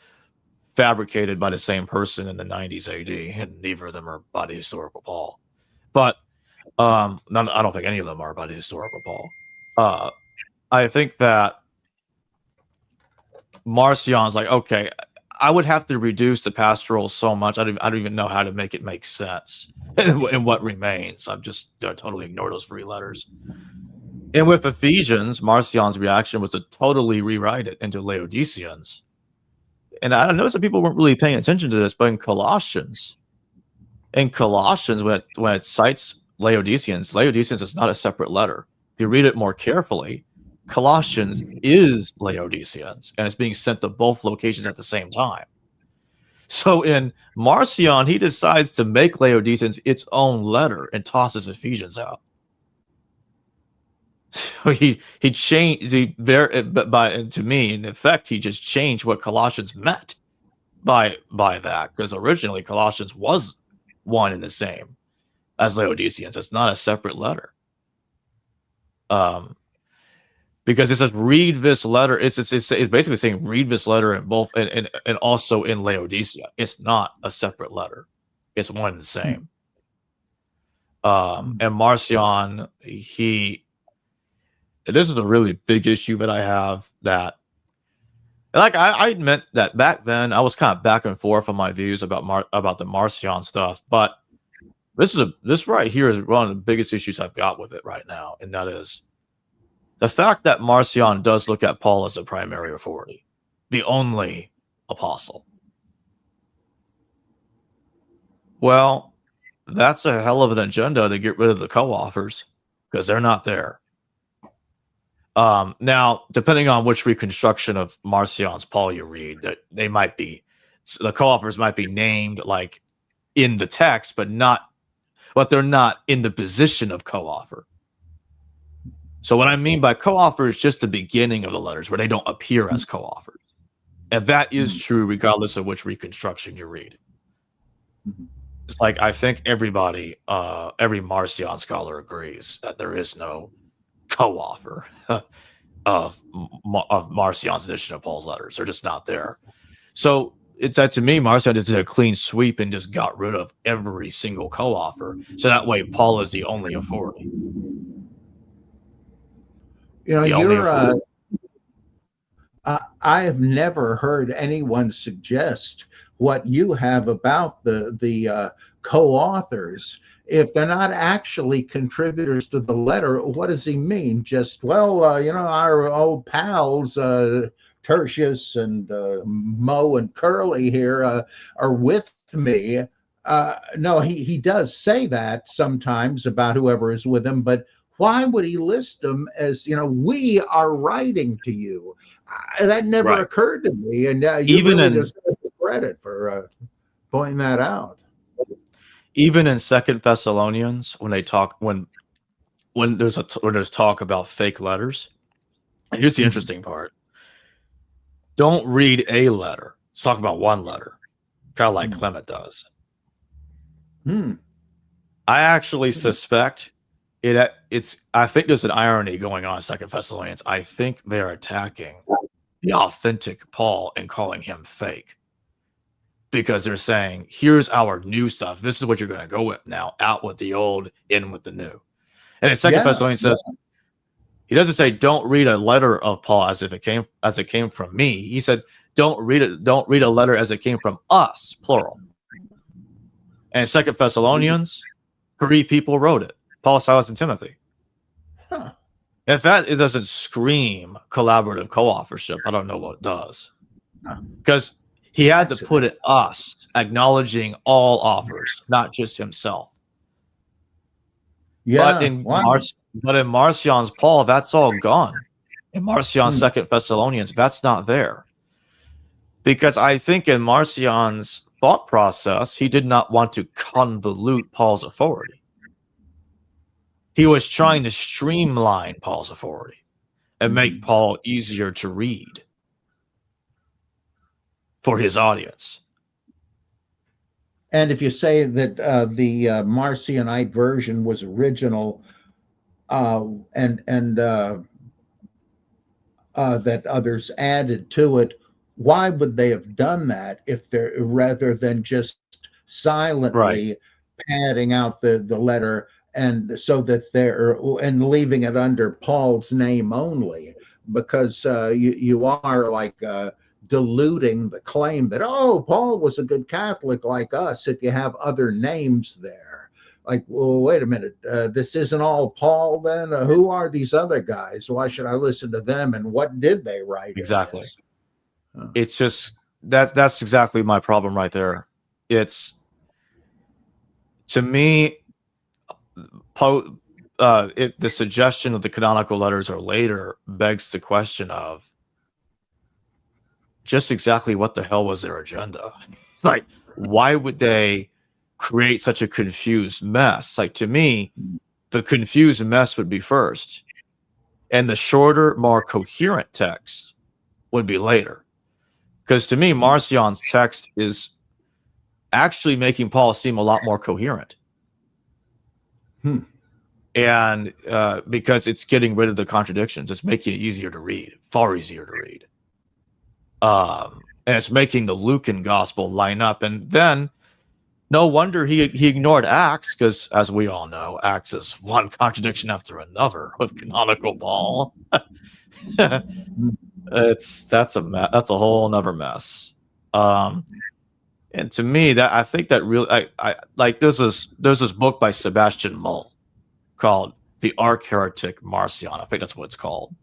fabricated by the same person in the 90s AD, and neither of them are by the historical Paul. But I don't think any of them are by the historical Paul. I think that Marcion's like, okay, I would have to reduce the pastoral so much. I don't even know how to make it make sense in what remains. I'm just totally ignore those 3 letters. And with Ephesians, Marcion's reaction was to totally rewrite it into Laodiceans. And I noticed that people weren't really paying attention to this, but in Colossians, when it cites Laodiceans is not a separate letter. If you read it more carefully, Colossians is Laodiceans, and it's being sent to both locations at the same time. So in Marcion, he decides to make Laodiceans its own letter and tosses Ephesians out. So he changed to me, in effect, he just changed what Colossians meant by that, because originally Colossians was one and the same as Laodiceans. It's not a separate letter. Because it says read this letter. It's basically saying read this letter in both and also in Laodicea. It's not a separate letter. It's one and the same. And Marcion, this is a really big issue that I have, that, like, I admit that back then I was kind of back and forth on my views about the Marcion stuff, but this right here is one of the biggest issues I've got with it right now, and that is the fact that Marcion does look at Paul as the primary authority, the only apostle. Well, that's a hell of an agenda to get rid of the co-authors, because they're not there. Now, depending on which reconstruction of Marcion's Paul you read, that the co-authors might be named like in the text, but they're not in the position of co-author. So what I mean by co-author is just the beginning of the letters, where they don't appear as co-authors. And that is true regardless of which reconstruction you read. It's like, I think everybody, every Marcion scholar agrees that there is no co-author of Marcion's edition of Paul's letters. They're just not there. So it's that to me, Marcion just did a clean sweep and just got rid of every single co-author. So that way, Paul is the only authority. You know, I have never heard anyone suggest what you have about the co-authors. If they're not actually contributors to the letter, what does he mean? Just, well, you know, our old pals, Tertius and Mo and Curly here are with me. No, he does say that sometimes about whoever is with him, but why would he list them as, you know, we are writing to you? That never occurred to me, and you even really deserve the credit for pointing that out. Even in Second Thessalonians, when they talk, when there's talk about fake letters, and here's the interesting part: don't read a letter. Let's talk about one letter, kind of like Clement does. I actually suspect it's. I think there's an irony going on in Second Thessalonians. I think they're attacking the authentic Paul and calling him fake, because they're saying, here's our new stuff. This is what you're going to go with now. Out with the old, in with the new. And in Second Thessalonians says, he doesn't say, don't read a letter of Paul as it came from me. He said, don't read a letter as it came from us, plural. And in Second Thessalonians, 3 people wrote it: Paul, Silas, and Timothy. If that it doesn't scream collaborative co-authorship, I don't know what does. Because he had to put it us, acknowledging all authors, not just himself. Yeah. But in Marcion's Paul, that's all gone. In Marcion's Second Thessalonians, that's not there. Because I think in Marcion's thought process, he did not want to convolute Paul's authority. He was trying to streamline Paul's authority and make Paul easier to read for his audience. And if you say that the Marcionite version was original, and that others added to it, why would they have done that if they're rather than just silently padding out the letter, and so that they're and leaving it under Paul's name only? Because you are like diluting the claim that, oh, Paul was a good Catholic like us if you have other names there. Like, well, wait a minute, this isn't all Paul then? Who are these other guys? Why should I listen to them, and what did they write? Exactly. It's just that's exactly my problem right there. It's, to me, the suggestion of the canonical letters are later begs the question of just exactly what the hell was their agenda? Like, why would they create such a confused mess? Like, to me, the confused mess would be first, and the shorter, more coherent text would be later. Because to me, Marcion's text is actually making Paul seem a lot more coherent. And because it's getting rid of the contradictions, it's making it easier to read, far easier to read. And it's making the Lucan gospel line up. And then no wonder he ignored Acts, because as we all know, Acts is one contradiction after another with canonical Paul. That's a whole nother mess. And to me, that I think that really, I like there's this book by Sebastian Mull called The Arch Heretic Marcion. I think that's what it's called.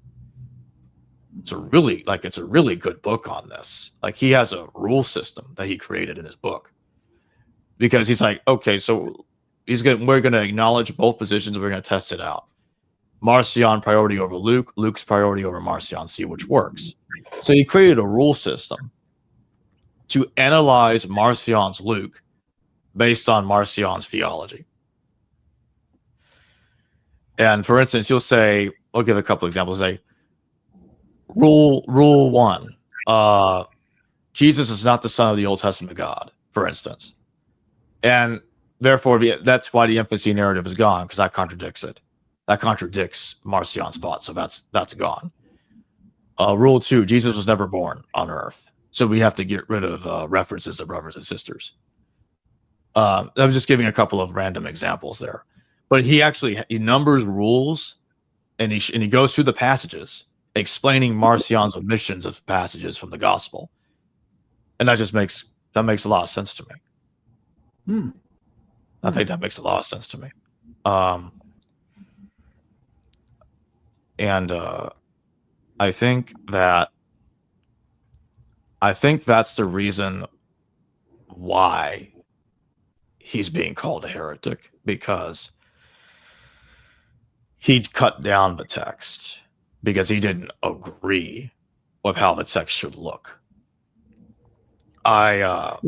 It's a really good book on this. Like, he has a rule system that he created in his book, because he's like, okay, so we're gonna acknowledge both positions, we're gonna test it out. Marcion priority over Luke, Luke's priority over Marcion, see which works. So he created a rule system to analyze Marcion's Luke based on Marcion's theology. And for instance, you'll say, I'll give a couple examples. Say, rule 1, Jesus is not the son of the Old Testament God, for instance. And therefore, that's why the infancy narrative is gone, because that contradicts it. that contradicts Marcion's thought, so that's gone. Rule 2, Jesus was never born on Earth, so we have to get rid of references to brothers and sisters. I'm just giving a couple of random examples there, but he numbers rules, and he goes through the passages explaining Marcion's omissions of passages from the gospel, and that makes a lot of sense to me. I think that makes a lot of sense to me. And I think that's the reason why he's being called a heretic, because he'd cut down the text because he didn't agree with how the text should look. But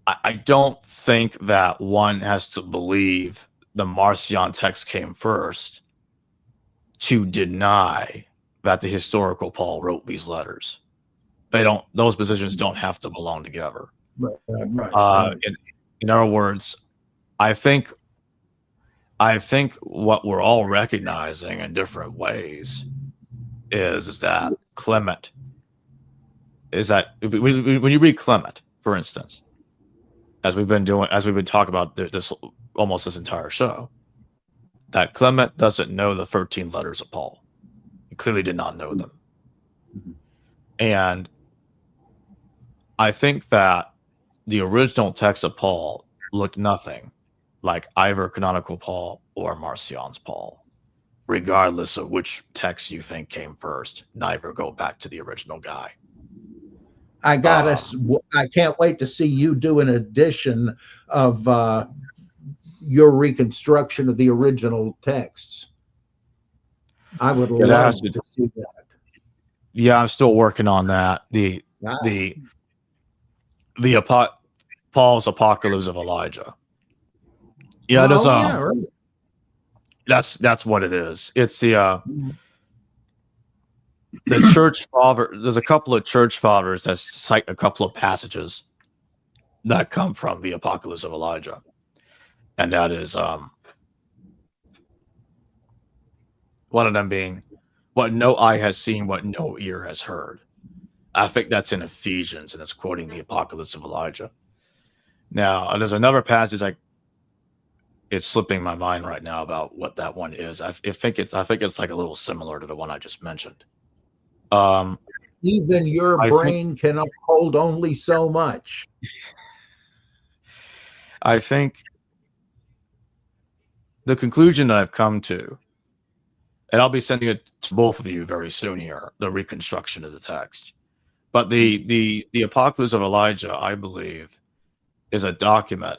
I don't think that one has to believe the Marcion text came first to deny that the historical Paul wrote these letters. Those positions don't have to belong together. Right. In other words, I think what we're all recognizing in different ways is that Clement is that when you read Clement, for instance, as we've been talking about this almost this entire show, that Clement doesn't know the 13 letters of Paul. He clearly did not know them. And I think that the original text of Paul looked nothing like either canonical Paul or Marcion's Paul. Regardless of which text you think came first, neither go back to the original guy. I can't wait to see you do an edition of your reconstruction of the original texts. I would love to see that. Yeah, I'm still working on that. Paul's Apocalypse of Elijah. Yeah, right. That's what it is. It's the church father. There's a couple of church fathers that cite a couple of passages that come from the Apocalypse of Elijah, and that is one of them being, "What no eye has seen, what no ear has heard." I think that's in Ephesians, and it's quoting the Apocalypse of Elijah. Now, there's another passage it's slipping my mind right now about what that one is. I think it's like a little similar to the one I just mentioned. Even your brain can hold only so much. I think the conclusion that I've come to, and I'll be sending it to both of you very soon here, the reconstruction of the text. But the Apocalypse of Elijah, I believe, is a document.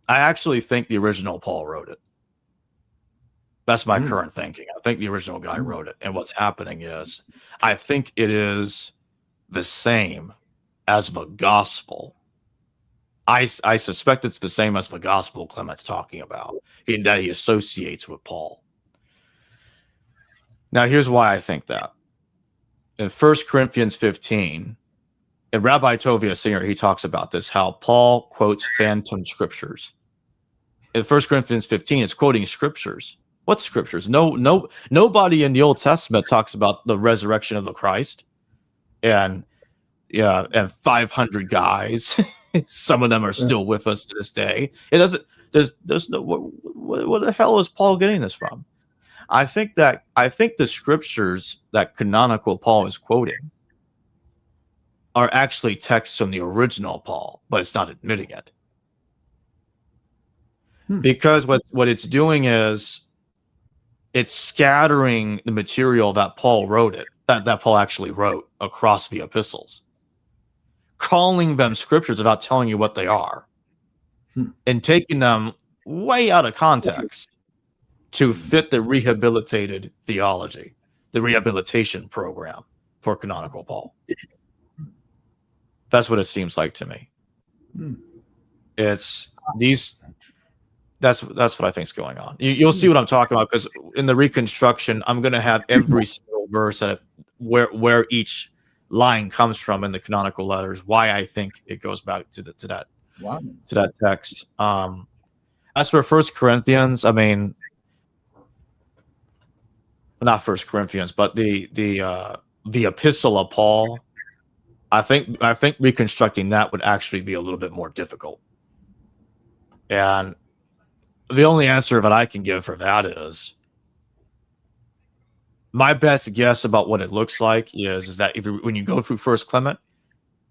I actually think the original Paul wrote it. That's my current thinking. I think the original guy wrote it. And what's happening is, I think it is the same as the gospel. I suspect it's the same as the gospel Clement's talking about, that he associates with Paul. Now, here's why I think that. In 1 Corinthians 15, and Rabbi Tovia Singer, he talks about this, how Paul quotes phantom scriptures. In 1 Corinthians 15, it's quoting scriptures. What scriptures? Nobody in the Old Testament talks about the resurrection of the Christ and 500 guys. Some of them are still with us to this day. It doesn't. There's no. What the hell is Paul getting this from? I think the scriptures that canonical Paul is quoting are actually texts from the original Paul, but it's not admitting it. Because what it's doing is it's scattering the material that Paul that Paul actually wrote across the epistles, calling them scriptures without telling you what they are, and taking them way out of context to fit the rehabilitated theology, the rehabilitation program for canonical Paul. That's what it seems like to me. It's these. That's what I think is going on. You'll see what I'm talking about, because in the reconstruction, I'm going to have every single verse where each line comes from in the canonical letters. Why I think it goes back to that text. as for First Corinthians, I mean, not First Corinthians, but the Epistle of Paul. I think reconstructing that would actually be a little bit more difficult. And the only answer that I can give for that is my best guess about what it looks like is that when you go through First Clement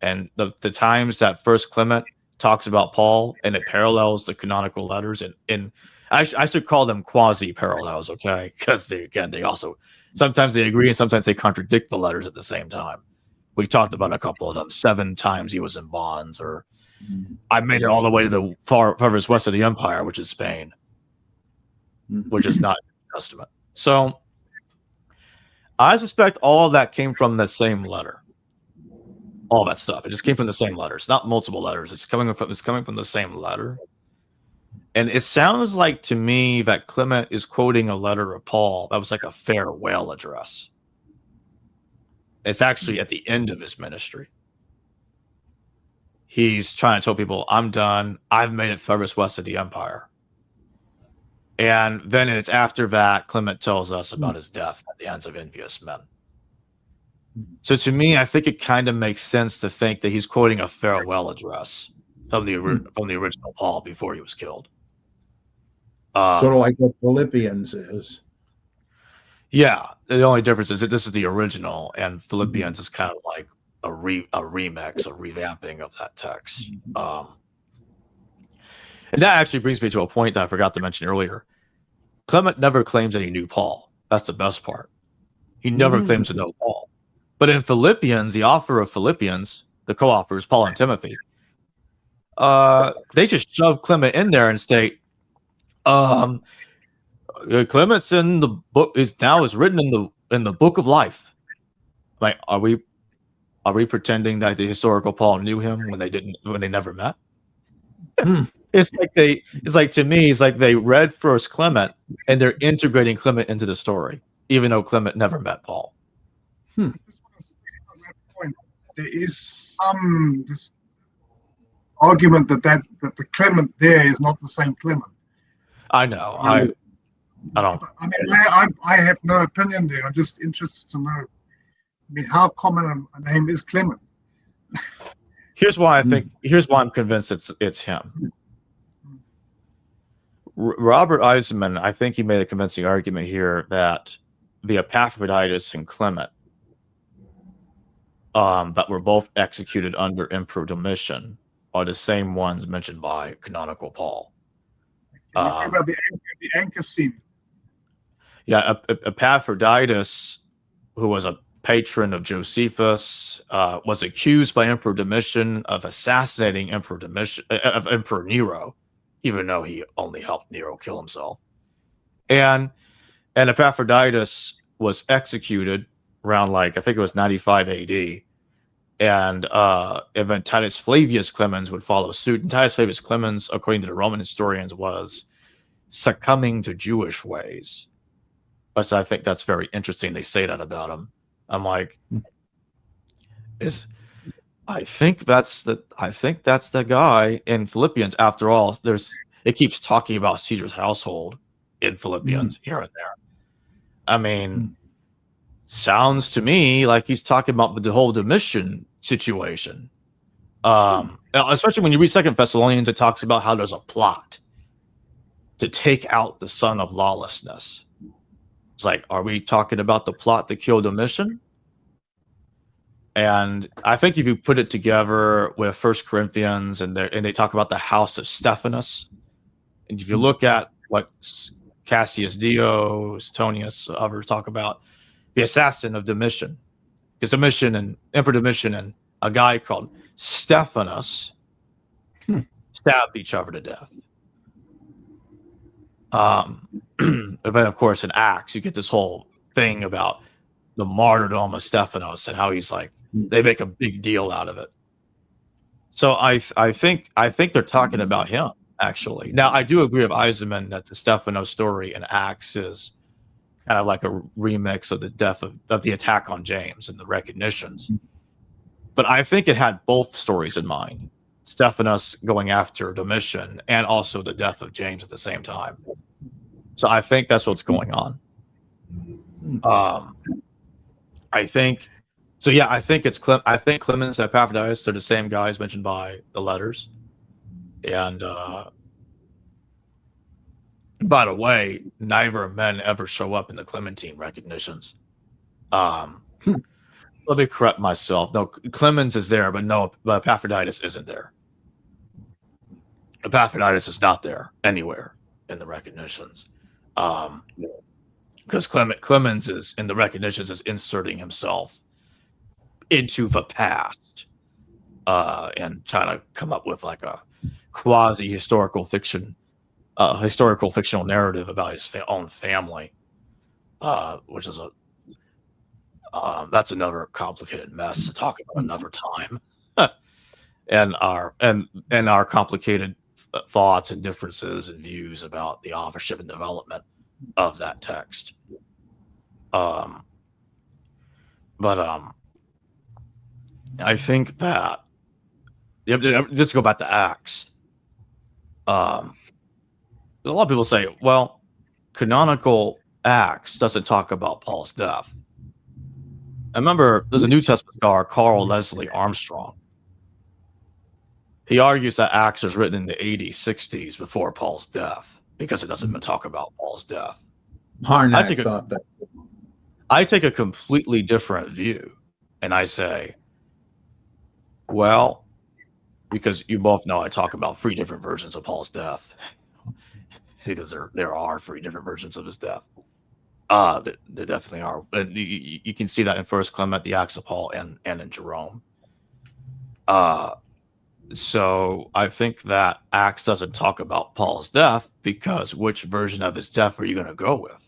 and the times that First Clement talks about Paul and it parallels the canonical letters, and I should call them quasi parallels, okay? Because they also sometimes they agree and sometimes they contradict the letters at the same time. We talked about a couple of them. 7 times he was in bonds, or I made it all the way to the farthest west of the empire, which is Spain, which is not New Testament. So I suspect all of that came from the same letter. All that stuff. It just came from the same letters, not multiple letters. It's coming from the same letter. And it sounds like to me that Clement is quoting a letter of Paul that was like a farewell address. It's actually at the end of his ministry. He's trying to tell people, I'm done. I've made it furthest west of the empire. And then it's after that, Clement tells us about his death at the hands of envious men. So to me, I think it kind of makes sense to think that he's quoting a farewell address from the original Paul before he was killed. Sort of like what Philippians is. Yeah, the only difference is that this is the original, and Philippians is kind of like a remix, a revamping of that text. And that actually brings me to a point that I forgot to mention earlier. Clement never claims that he knew Paul. That's the best part. He never claims to know Paul. But in Philippians, the author of Philippians, the co-authors, Paul and Timothy, they just shove Clement in there and state, Clement's in the book is written in the book of life. Like, are we pretending that the historical Paul knew him when they never met? It's like to me, it's like they read First Clement and they're integrating Clement into the story, even though Clement never met Paul. There is some argument that the Clement there is not the same Clement. I know. I don't. I mean, I have no opinion there. I'm just interested to know. I mean, how common a name is Clement? Here's why I'm convinced it's him. Robert Eisman, I think he made a convincing argument here that the Epaphroditus and Clement, that were both executed under Emperor Domitian, are the same ones mentioned by canonical Paul. Can you talk about the anchor scene? Yeah, Epaphroditus, who was a patron of Josephus, was accused by Emperor Domitian of assassinating Emperor Nero, even though he only helped Nero kill himself. And Epaphroditus was executed around, like, I think it was 95 AD. And then Titus Flavius Clemens would follow suit. And Titus Flavius Clemens, according to the Roman historians, was succumbing to Jewish ways. But I think that's very interesting. They say that about him. I'm like, I think that's the guy in Philippians. After all, it keeps talking about Caesar's household in Philippians here and there. I mean, sounds to me like he's talking about the whole Domitian situation. Especially when you read 2 Thessalonians, it talks about how there's a plot to take out the son of lawlessness. It's like, are we talking about the plot to kill Domitian? And I think if you put it together with 1 Corinthians and they talk about the house of Stephanus, and if you look at what Cassius Dio, Suetonius, others talk about, the assassin of Domitian, because Emperor Domitian and a guy called Stephanus stabbed each other to death. And then, of course, in Acts, you get this whole thing about the martyrdom of Stephanus and how he's like, they make a big deal out of it. So I think they're talking about him, actually. Now, I do agree with Eisenman that the Stephanos story in Acts is kind of like a remix of the death of the attack on James and the recognitions. But I think it had both stories in mind. Stephanus going after Domitian, and also the death of James at the same time. So I think that's what's going on. I think so. Yeah, I think it's I think Clemens and Epaphroditus are the same guys mentioned by the letters. And by the way, neither men ever show up in the Clementine recognitions. Let me correct myself. No, Clemens is there, but Epaphroditus isn't there. Epaphroditus is not there anywhere in the recognitions. Because Clemens is in the recognitions is inserting himself into the past and trying to come up with like a quasi historical fictional narrative about his own family, which is that's another complicated mess to talk about another time. and our complicated thoughts and differences and views about the authorship and development of that text. I think that just to go back to Acts. A lot of people say, well, canonical Acts doesn't talk about Paul's death. I remember there's a New Testament scholar, Carl Leslie Armstrong. He argues that Acts was written in the 80s, 60s before Paul's death because it doesn't talk about Paul's death. Harnack thought that. I take a completely different view, and I say, well, because you both know I talk about 3 different versions of Paul's death, because there are 3 different versions of his death. There definitely are. And you can see that in First Clement, the Acts of Paul, and in Jerome. So I think that Acts doesn't talk about Paul's death because which version of his death are you going to go with?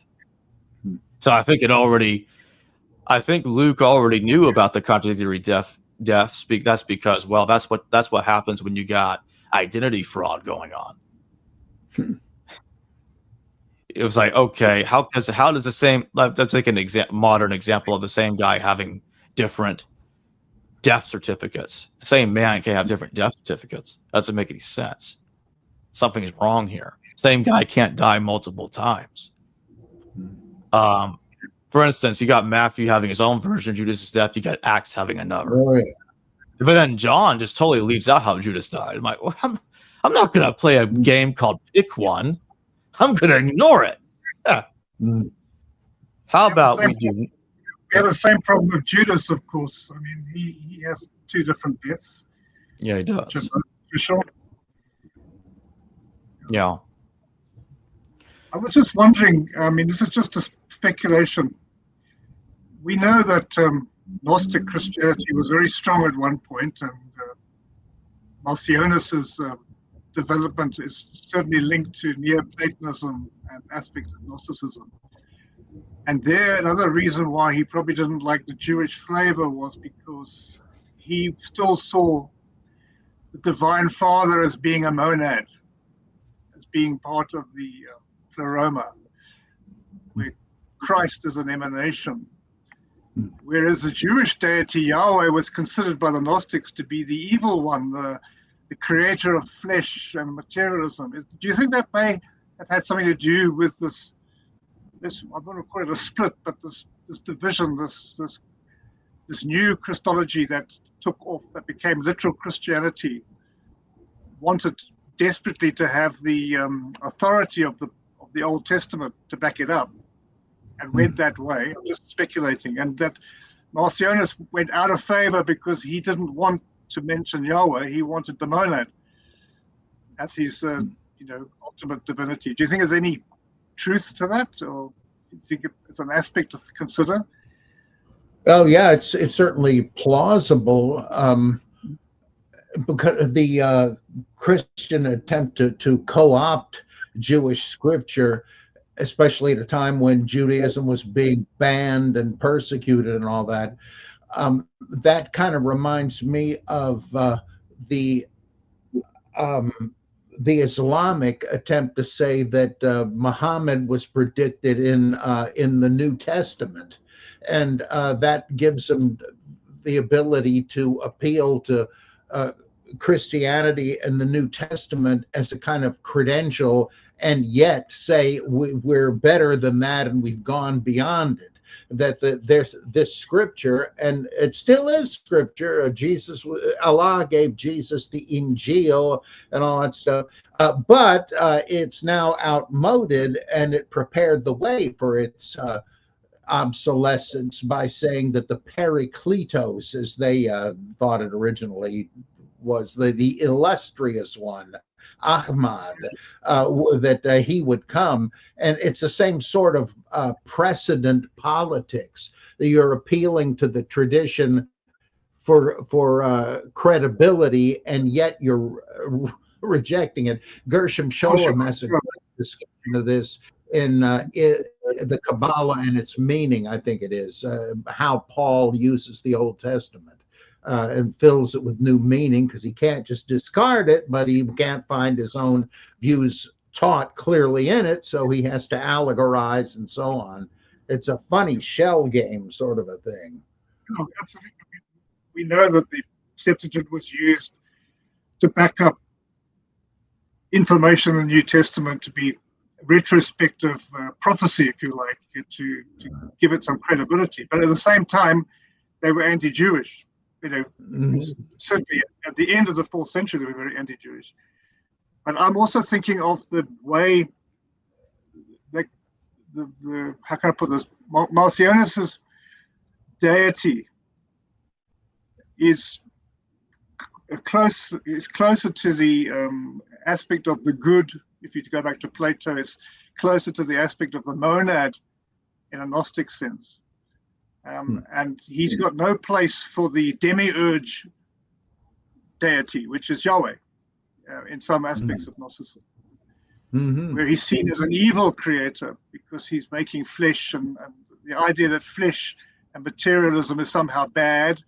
So I think Luke already knew about the contradictory deaths. That's because, well, that's what happens when you got identity fraud going on. It was like, okay, how does the same? Let's take an modern example of the same guy having different death certificates. The same man can have different death certificates. That doesn't make any sense. Something's wrong here. Same guy can't die multiple times. For instance, you got Matthew having his own version of Judas' death. You got Acts having another. Oh, yeah. But then John just totally leaves out how Judas died. I'm like, well, I'm not going to play a game called Pick One. I'm going to ignore it. Yeah. How about we do? We have the same problem with Judas, of course. I mean, he has 2 different deaths. Yeah, he does. For sure. Yeah. I was just wondering, I mean, this is just a speculation. We know that Gnostic Christianity was very strong at one point, and Marcionis's development is certainly linked to Neoplatonism and aspects of Gnosticism. And another reason why he probably didn't like the Jewish flavor was because he still saw the Divine Father as being a monad, as being part of the pleroma, where Christ is an emanation. Whereas the Jewish deity Yahweh was considered by the Gnostics to be the evil one, the creator of flesh and materialism. Do you think that may have had something to do with this I want to call it a split, but this division, this new Christology that took off, that became literal Christianity, wanted desperately to have the authority of the Old Testament to back it up, and went that way. I'm just speculating, and that Marcionis went out of favor because he didn't want to mention Yahweh. He wanted the monad as his ultimate divinity. Do you think there's any truth to that, or do you think it's an aspect to consider? Oh yeah, it's certainly plausible, because the Christian attempt to co-opt Jewish scripture, especially at a time when Judaism was being banned and persecuted and all that, that kind of reminds me of the Islamic attempt to say that Muhammad was predicted in the New Testament, and that gives them the ability to appeal to Christianity and the New Testament as a kind of credential, and yet say we're better than that and we've gone beyond it. That there's this scripture, and it still is scripture. Allah gave Jesus the Injil and all that stuff, but it's now outmoded, and it prepared the way for its obsolescence by saying that the Parakletos, as they thought it originally was, the illustrious one, Ahmad, that he would come. And it's the same sort of precedent politics. You're appealing to the tradition for credibility, and yet you're rejecting it. Gershom Scholem has a discussion of this in the Kabbalah and its meaning, I think it is, how Paul uses the Old Testament and fills it with new meaning, because he can't just discard it, but he can't find his own views taught clearly in it, so he has to allegorize and so on. It's a funny shell game sort of a thing. Oh, absolutely. We know that the Septuagint was used to back up information in the New Testament to be retrospective prophecy, if you like, to give it some credibility. But at the same time, they were anti-Jewish. Certainly at the end of the 4th century, they were very anti-Jewish. But I'm also thinking of the way that the how can I put this? Marcionis's deity is closer to the aspect of the good. If you go back to Plato, it's closer to the aspect of the monad in a Gnostic sense. And he's got no place for the demiurge deity, which is Yahweh, in some aspects of Gnosticism, where he's seen as an evil creator because he's making flesh, and the idea that flesh and materialism is somehow bad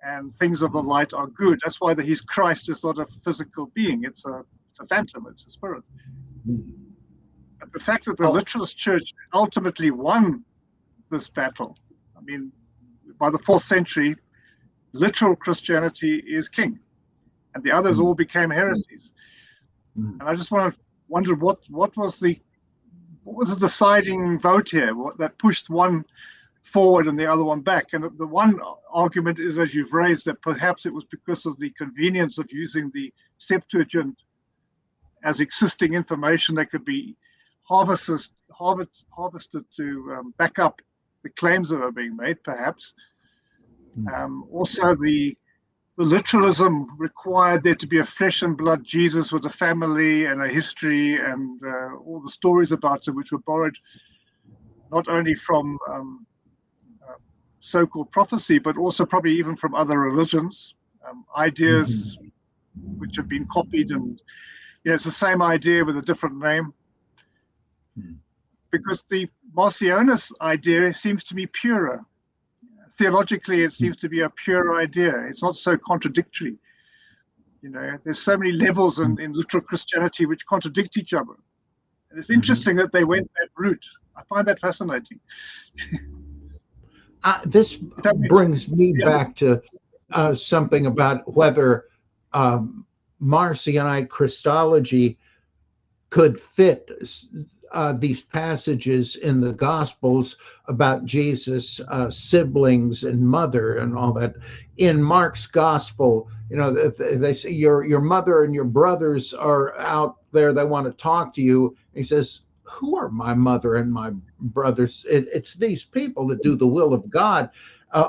and things of the light are good. That's why his Christ is not a physical being. It's a phantom, it's a spirit. But the fact that the literalist church ultimately won this battle, I mean, by the 4th century, literal Christianity is king, and the others all became heresies. And I just wondered what was the deciding vote here, that pushed one forward and the other one back. And the one argument is, as you've raised, that perhaps it was because of the convenience of using the Septuagint as existing information that could be harvested to back up the claims that are being made, perhaps. Also, the literalism required there to be a flesh and blood Jesus with a family and a history, and all the stories about him, which were borrowed not only from so-called prophecy, but also probably even from other religions, ideas which have been copied, and it's the same idea with a different name. Because the Marcionist idea seems to be purer. Theologically, it seems to be a pure idea. It's not so contradictory. There's so many levels in literal Christianity which contradict each other. And it's interesting that they went that route. I find that fascinating. This brings me back to something about whether Marcionite Christology could fit these passages in the Gospels about Jesus' siblings and mother and all that. In Mark's Gospel, they say your mother and your brothers are out there, they want to talk to you. He says, who are my mother and my brothers? It's these people that do the will of God.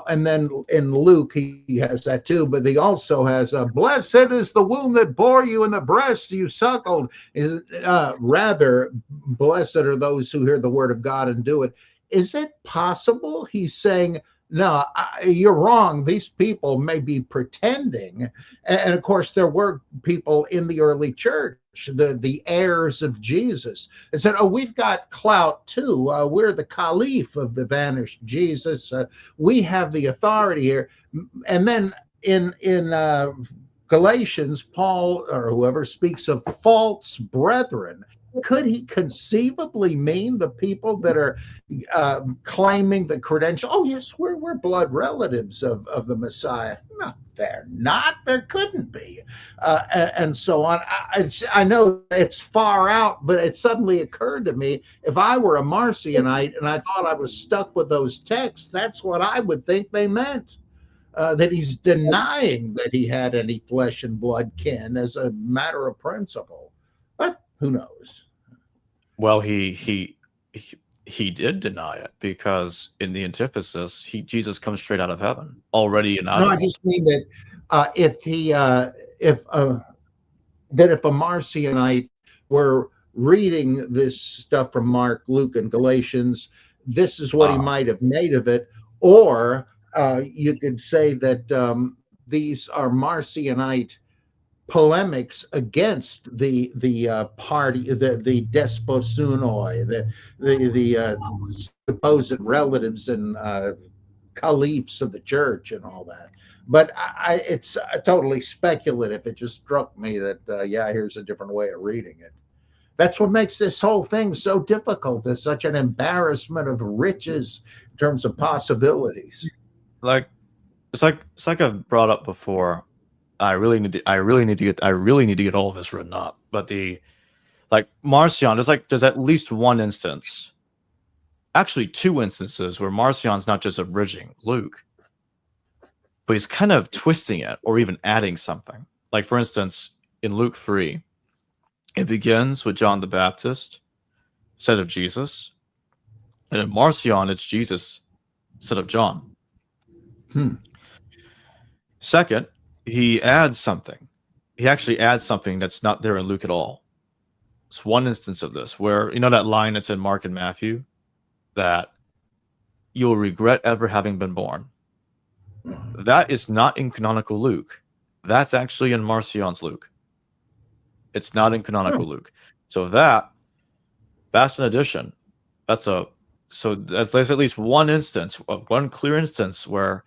And then in Luke, he has that too, but he also has, blessed is the womb that bore you and the breast you suckled. Rather, blessed are those who hear the word of God and do it. Is it possible he's saying, no, you're wrong. These people may be pretending. And of course, there were people in the early church, the heirs of Jesus, and said, oh, we've got clout too. We're the caliph of the vanished Jesus. We have the authority here. And then in Galatians, Paul or whoever speaks of false brethren. could he conceivably mean the people that are claiming the credential? Oh, yes, we're blood relatives of the Messiah. No, they're not. There couldn't be, and so on. I know it's far out, but it suddenly occurred to me, if I were a Marcionite and I thought I was stuck with those texts, that's what I would think they meant. That he's denying that he had any flesh and blood kin as a matter of principle. But who knows? Well, he did deny it, because in the antithesis, Jesus comes straight out of heaven, already No, I inaudible. just mean that if a Marcionite were reading this stuff from Mark, Luke, and Galatians, this is what he might have made of it. Or you could say that these are Marcionite polemics against the party, the desposunoi, the supposed relatives and caliphs of the church and all that. But it's totally speculative. It just struck me that yeah, here's a different way of reading it. That's what makes this whole thing so difficult. It's such an embarrassment of riches in terms of possibilities. Like it's like I've brought up before. I really need to get all of this written up. But Marcion, there's at least one instance, actually two instances, where Marcion's not just abridging Luke, but he's kind of twisting it or even adding something. Like, for instance, in Luke 3, it begins with John the Baptist said of Jesus, and in Marcion, it's Jesus said of John. Second, he adds something. He actually adds something that's not there in Luke at all. It's one instance of this, where, you know that line that's in Mark and Matthew, that you'll regret ever having been born. That is not in canonical Luke. That's actually in Marcion's Luke. It's not in canonical Luke. So that's an addition. There's at least one instance, one clear instance where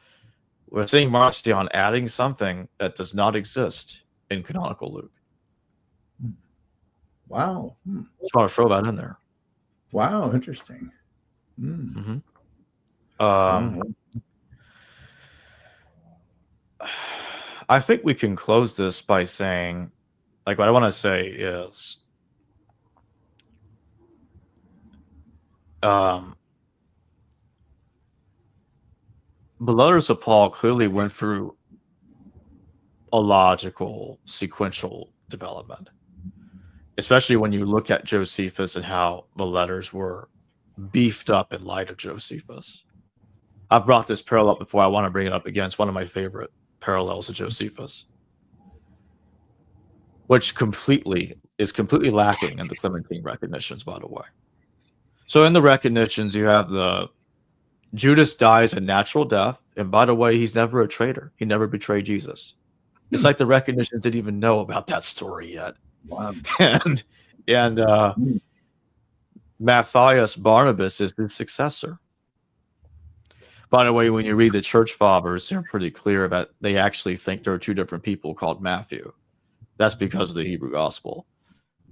we're seeing Marcion adding something that does not exist in canonical Luke. Wow. Just want to throw that in there. Wow, interesting. Mm-hmm. I think we can close this by saying, what I want to say is, the letters of Paul clearly went through a logical, sequential development, especially when you look at Josephus and how the letters were beefed up in light of Josephus. I've brought this parallel up before. I want to bring it up again. It's one of my favorite parallels of Josephus, which is completely lacking in the Clementine recognitions, by the way. So in the recognitions, you have Judas dies a natural death, and by the way, he's never a traitor. He never betrayed Jesus. It's like the recognitions didn't even know about that story yet. Wow. And Matthias Barnabas is the successor. By the way, when you read the church fathers, they're pretty clear that they actually think there are two different people called Matthew. That's because of the Hebrew gospel.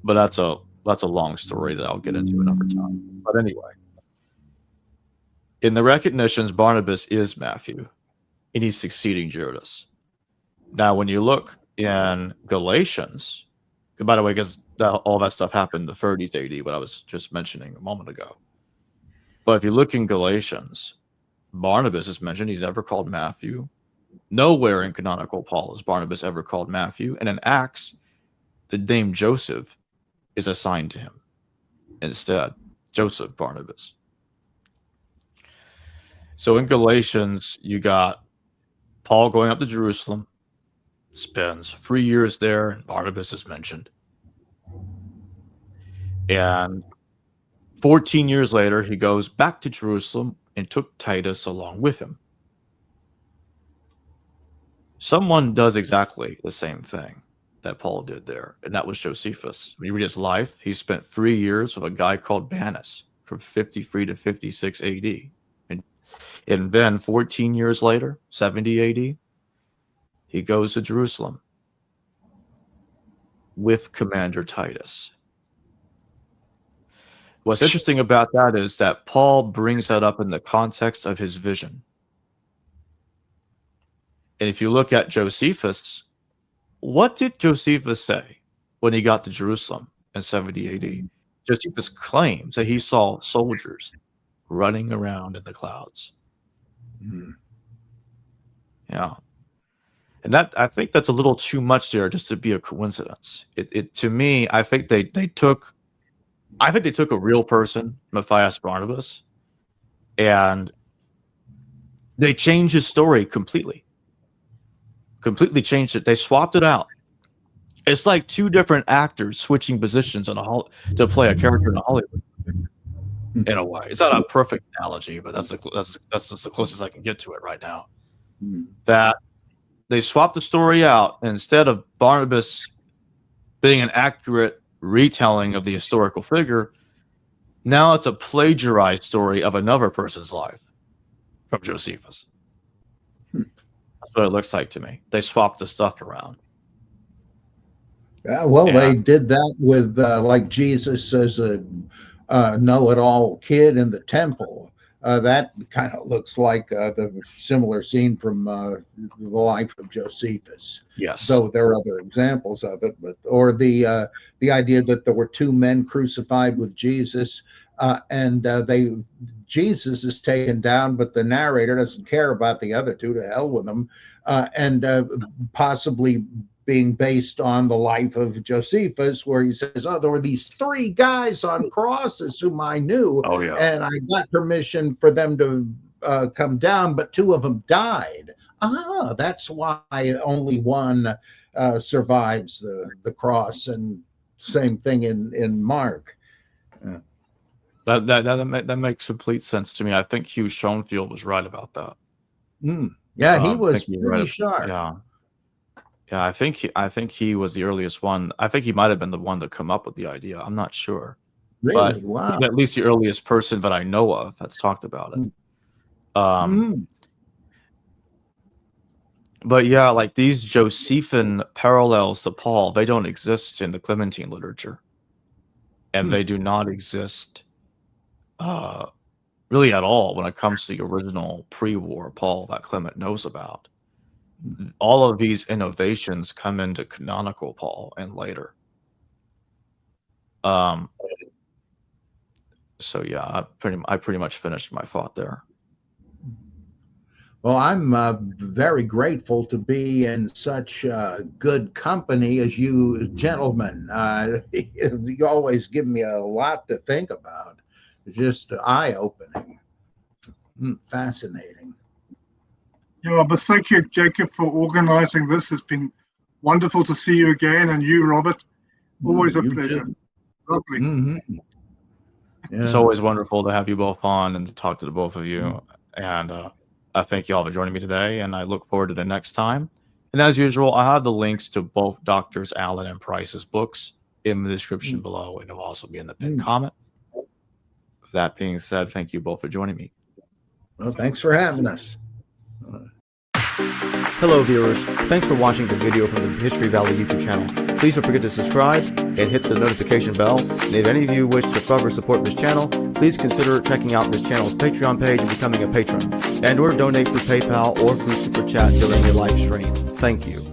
But that's a long story that I'll get into another time. But anyway, in the recognitions, Barnabas is Matthew, and he's succeeding Judas. Now, when you look in Galatians, by the way, because all that stuff happened in the 30s AD, what I was just mentioning a moment ago. But if you look in Galatians, Barnabas is mentioned. He's never called Matthew. Nowhere in canonical Paul is Barnabas ever called Matthew. And in Acts, the name Joseph is assigned to him. Instead, Joseph Barnabas. So in Galatians, you got Paul going up to Jerusalem, spends 3 years there, and Barnabas is mentioned. And 14 years later, he goes back to Jerusalem and took Titus along with him. Someone does exactly the same thing that Paul did there, and that was Josephus. When you read his life, he spent 3 years with a guy called Bannus from 53 to 56 AD. And then 14 years later, 70 AD, he goes to Jerusalem with Commander Titus. What's interesting about that is that Paul brings that up in the context of his vision. And if you look at Josephus, what did Josephus say when he got to Jerusalem in 70 AD? Josephus claims that he saw soldiers running around in the clouds. Mm. Yeah. And that, I think that's a little too much there just to be a coincidence. It to me, I think they took a real person, Matthias Barnabas, and they changed his story completely. Completely changed it. They swapped it out. It's like two different actors switching positions to play a character in a Hollywood movie, in a way. It's not a perfect analogy, but that's just the closest I can get to it right now. That they swapped the story out. Instead of Barnabas being an accurate retelling of the historical figure, now it's a plagiarized story of another person's life from Josephus. That's what it looks like to me. They swapped the stuff around. They did that with like Jesus as a know-it-all kid in the temple. That kind of looks like the similar scene from the life of Josephus. Yes. So there are other examples of it, or the idea that there were two men crucified with Jesus, and Jesus is taken down, but the narrator doesn't care about the other two. To hell with them, and possibly being based on the life of Josephus, where he says, "Oh, there were these three guys on crosses whom I knew, and I got permission for them to come down, but two of them died." That's why only one survives the cross, and same thing in Mark. That makes complete sense to me. I think Hugh Schoenfield was right about that. Yeah, he was pretty sharp. Yeah, I think he was the earliest one. I think he might have been the one to come up with the idea. I'm not sure. Really? But Wow. he's at least the earliest person that I know of that's talked about it. But yeah, like these Josephine parallels to Paul, they don't exist in the Clementine literature. And they do not exist really at all when it comes to the original pre-war Paul that Clement knows about. All of these innovations come into canonical Paul and later. So yeah, I pretty much finished my thought there. Well, I'm very grateful to be in such good company as you gentlemen. You always give me a lot to think about. It's just eye-opening, fascinating. Yeah, but thank you, Jacob, for organizing this. It's been wonderful to see you again, and you, Robert. Always a pleasure. Lovely. Yeah. It's always wonderful to have you both on and to talk to the both of you. And I thank you all for joining me today, and I look forward to the next time. And as usual, I have the links to both Doctors Allen and Price's books in the description below, and it'll also be in the pinned comment. With that being said, thank you both for joining me. Well, thanks for having us. Hello viewers, thanks for watching this video from the History Valley YouTube channel. Please don't forget to subscribe and hit the notification bell. And if any of you wish to further support this channel, please consider checking out this channel's Patreon page and becoming a patron, and or donate through PayPal or through Super Chat during your live stream. Thank you.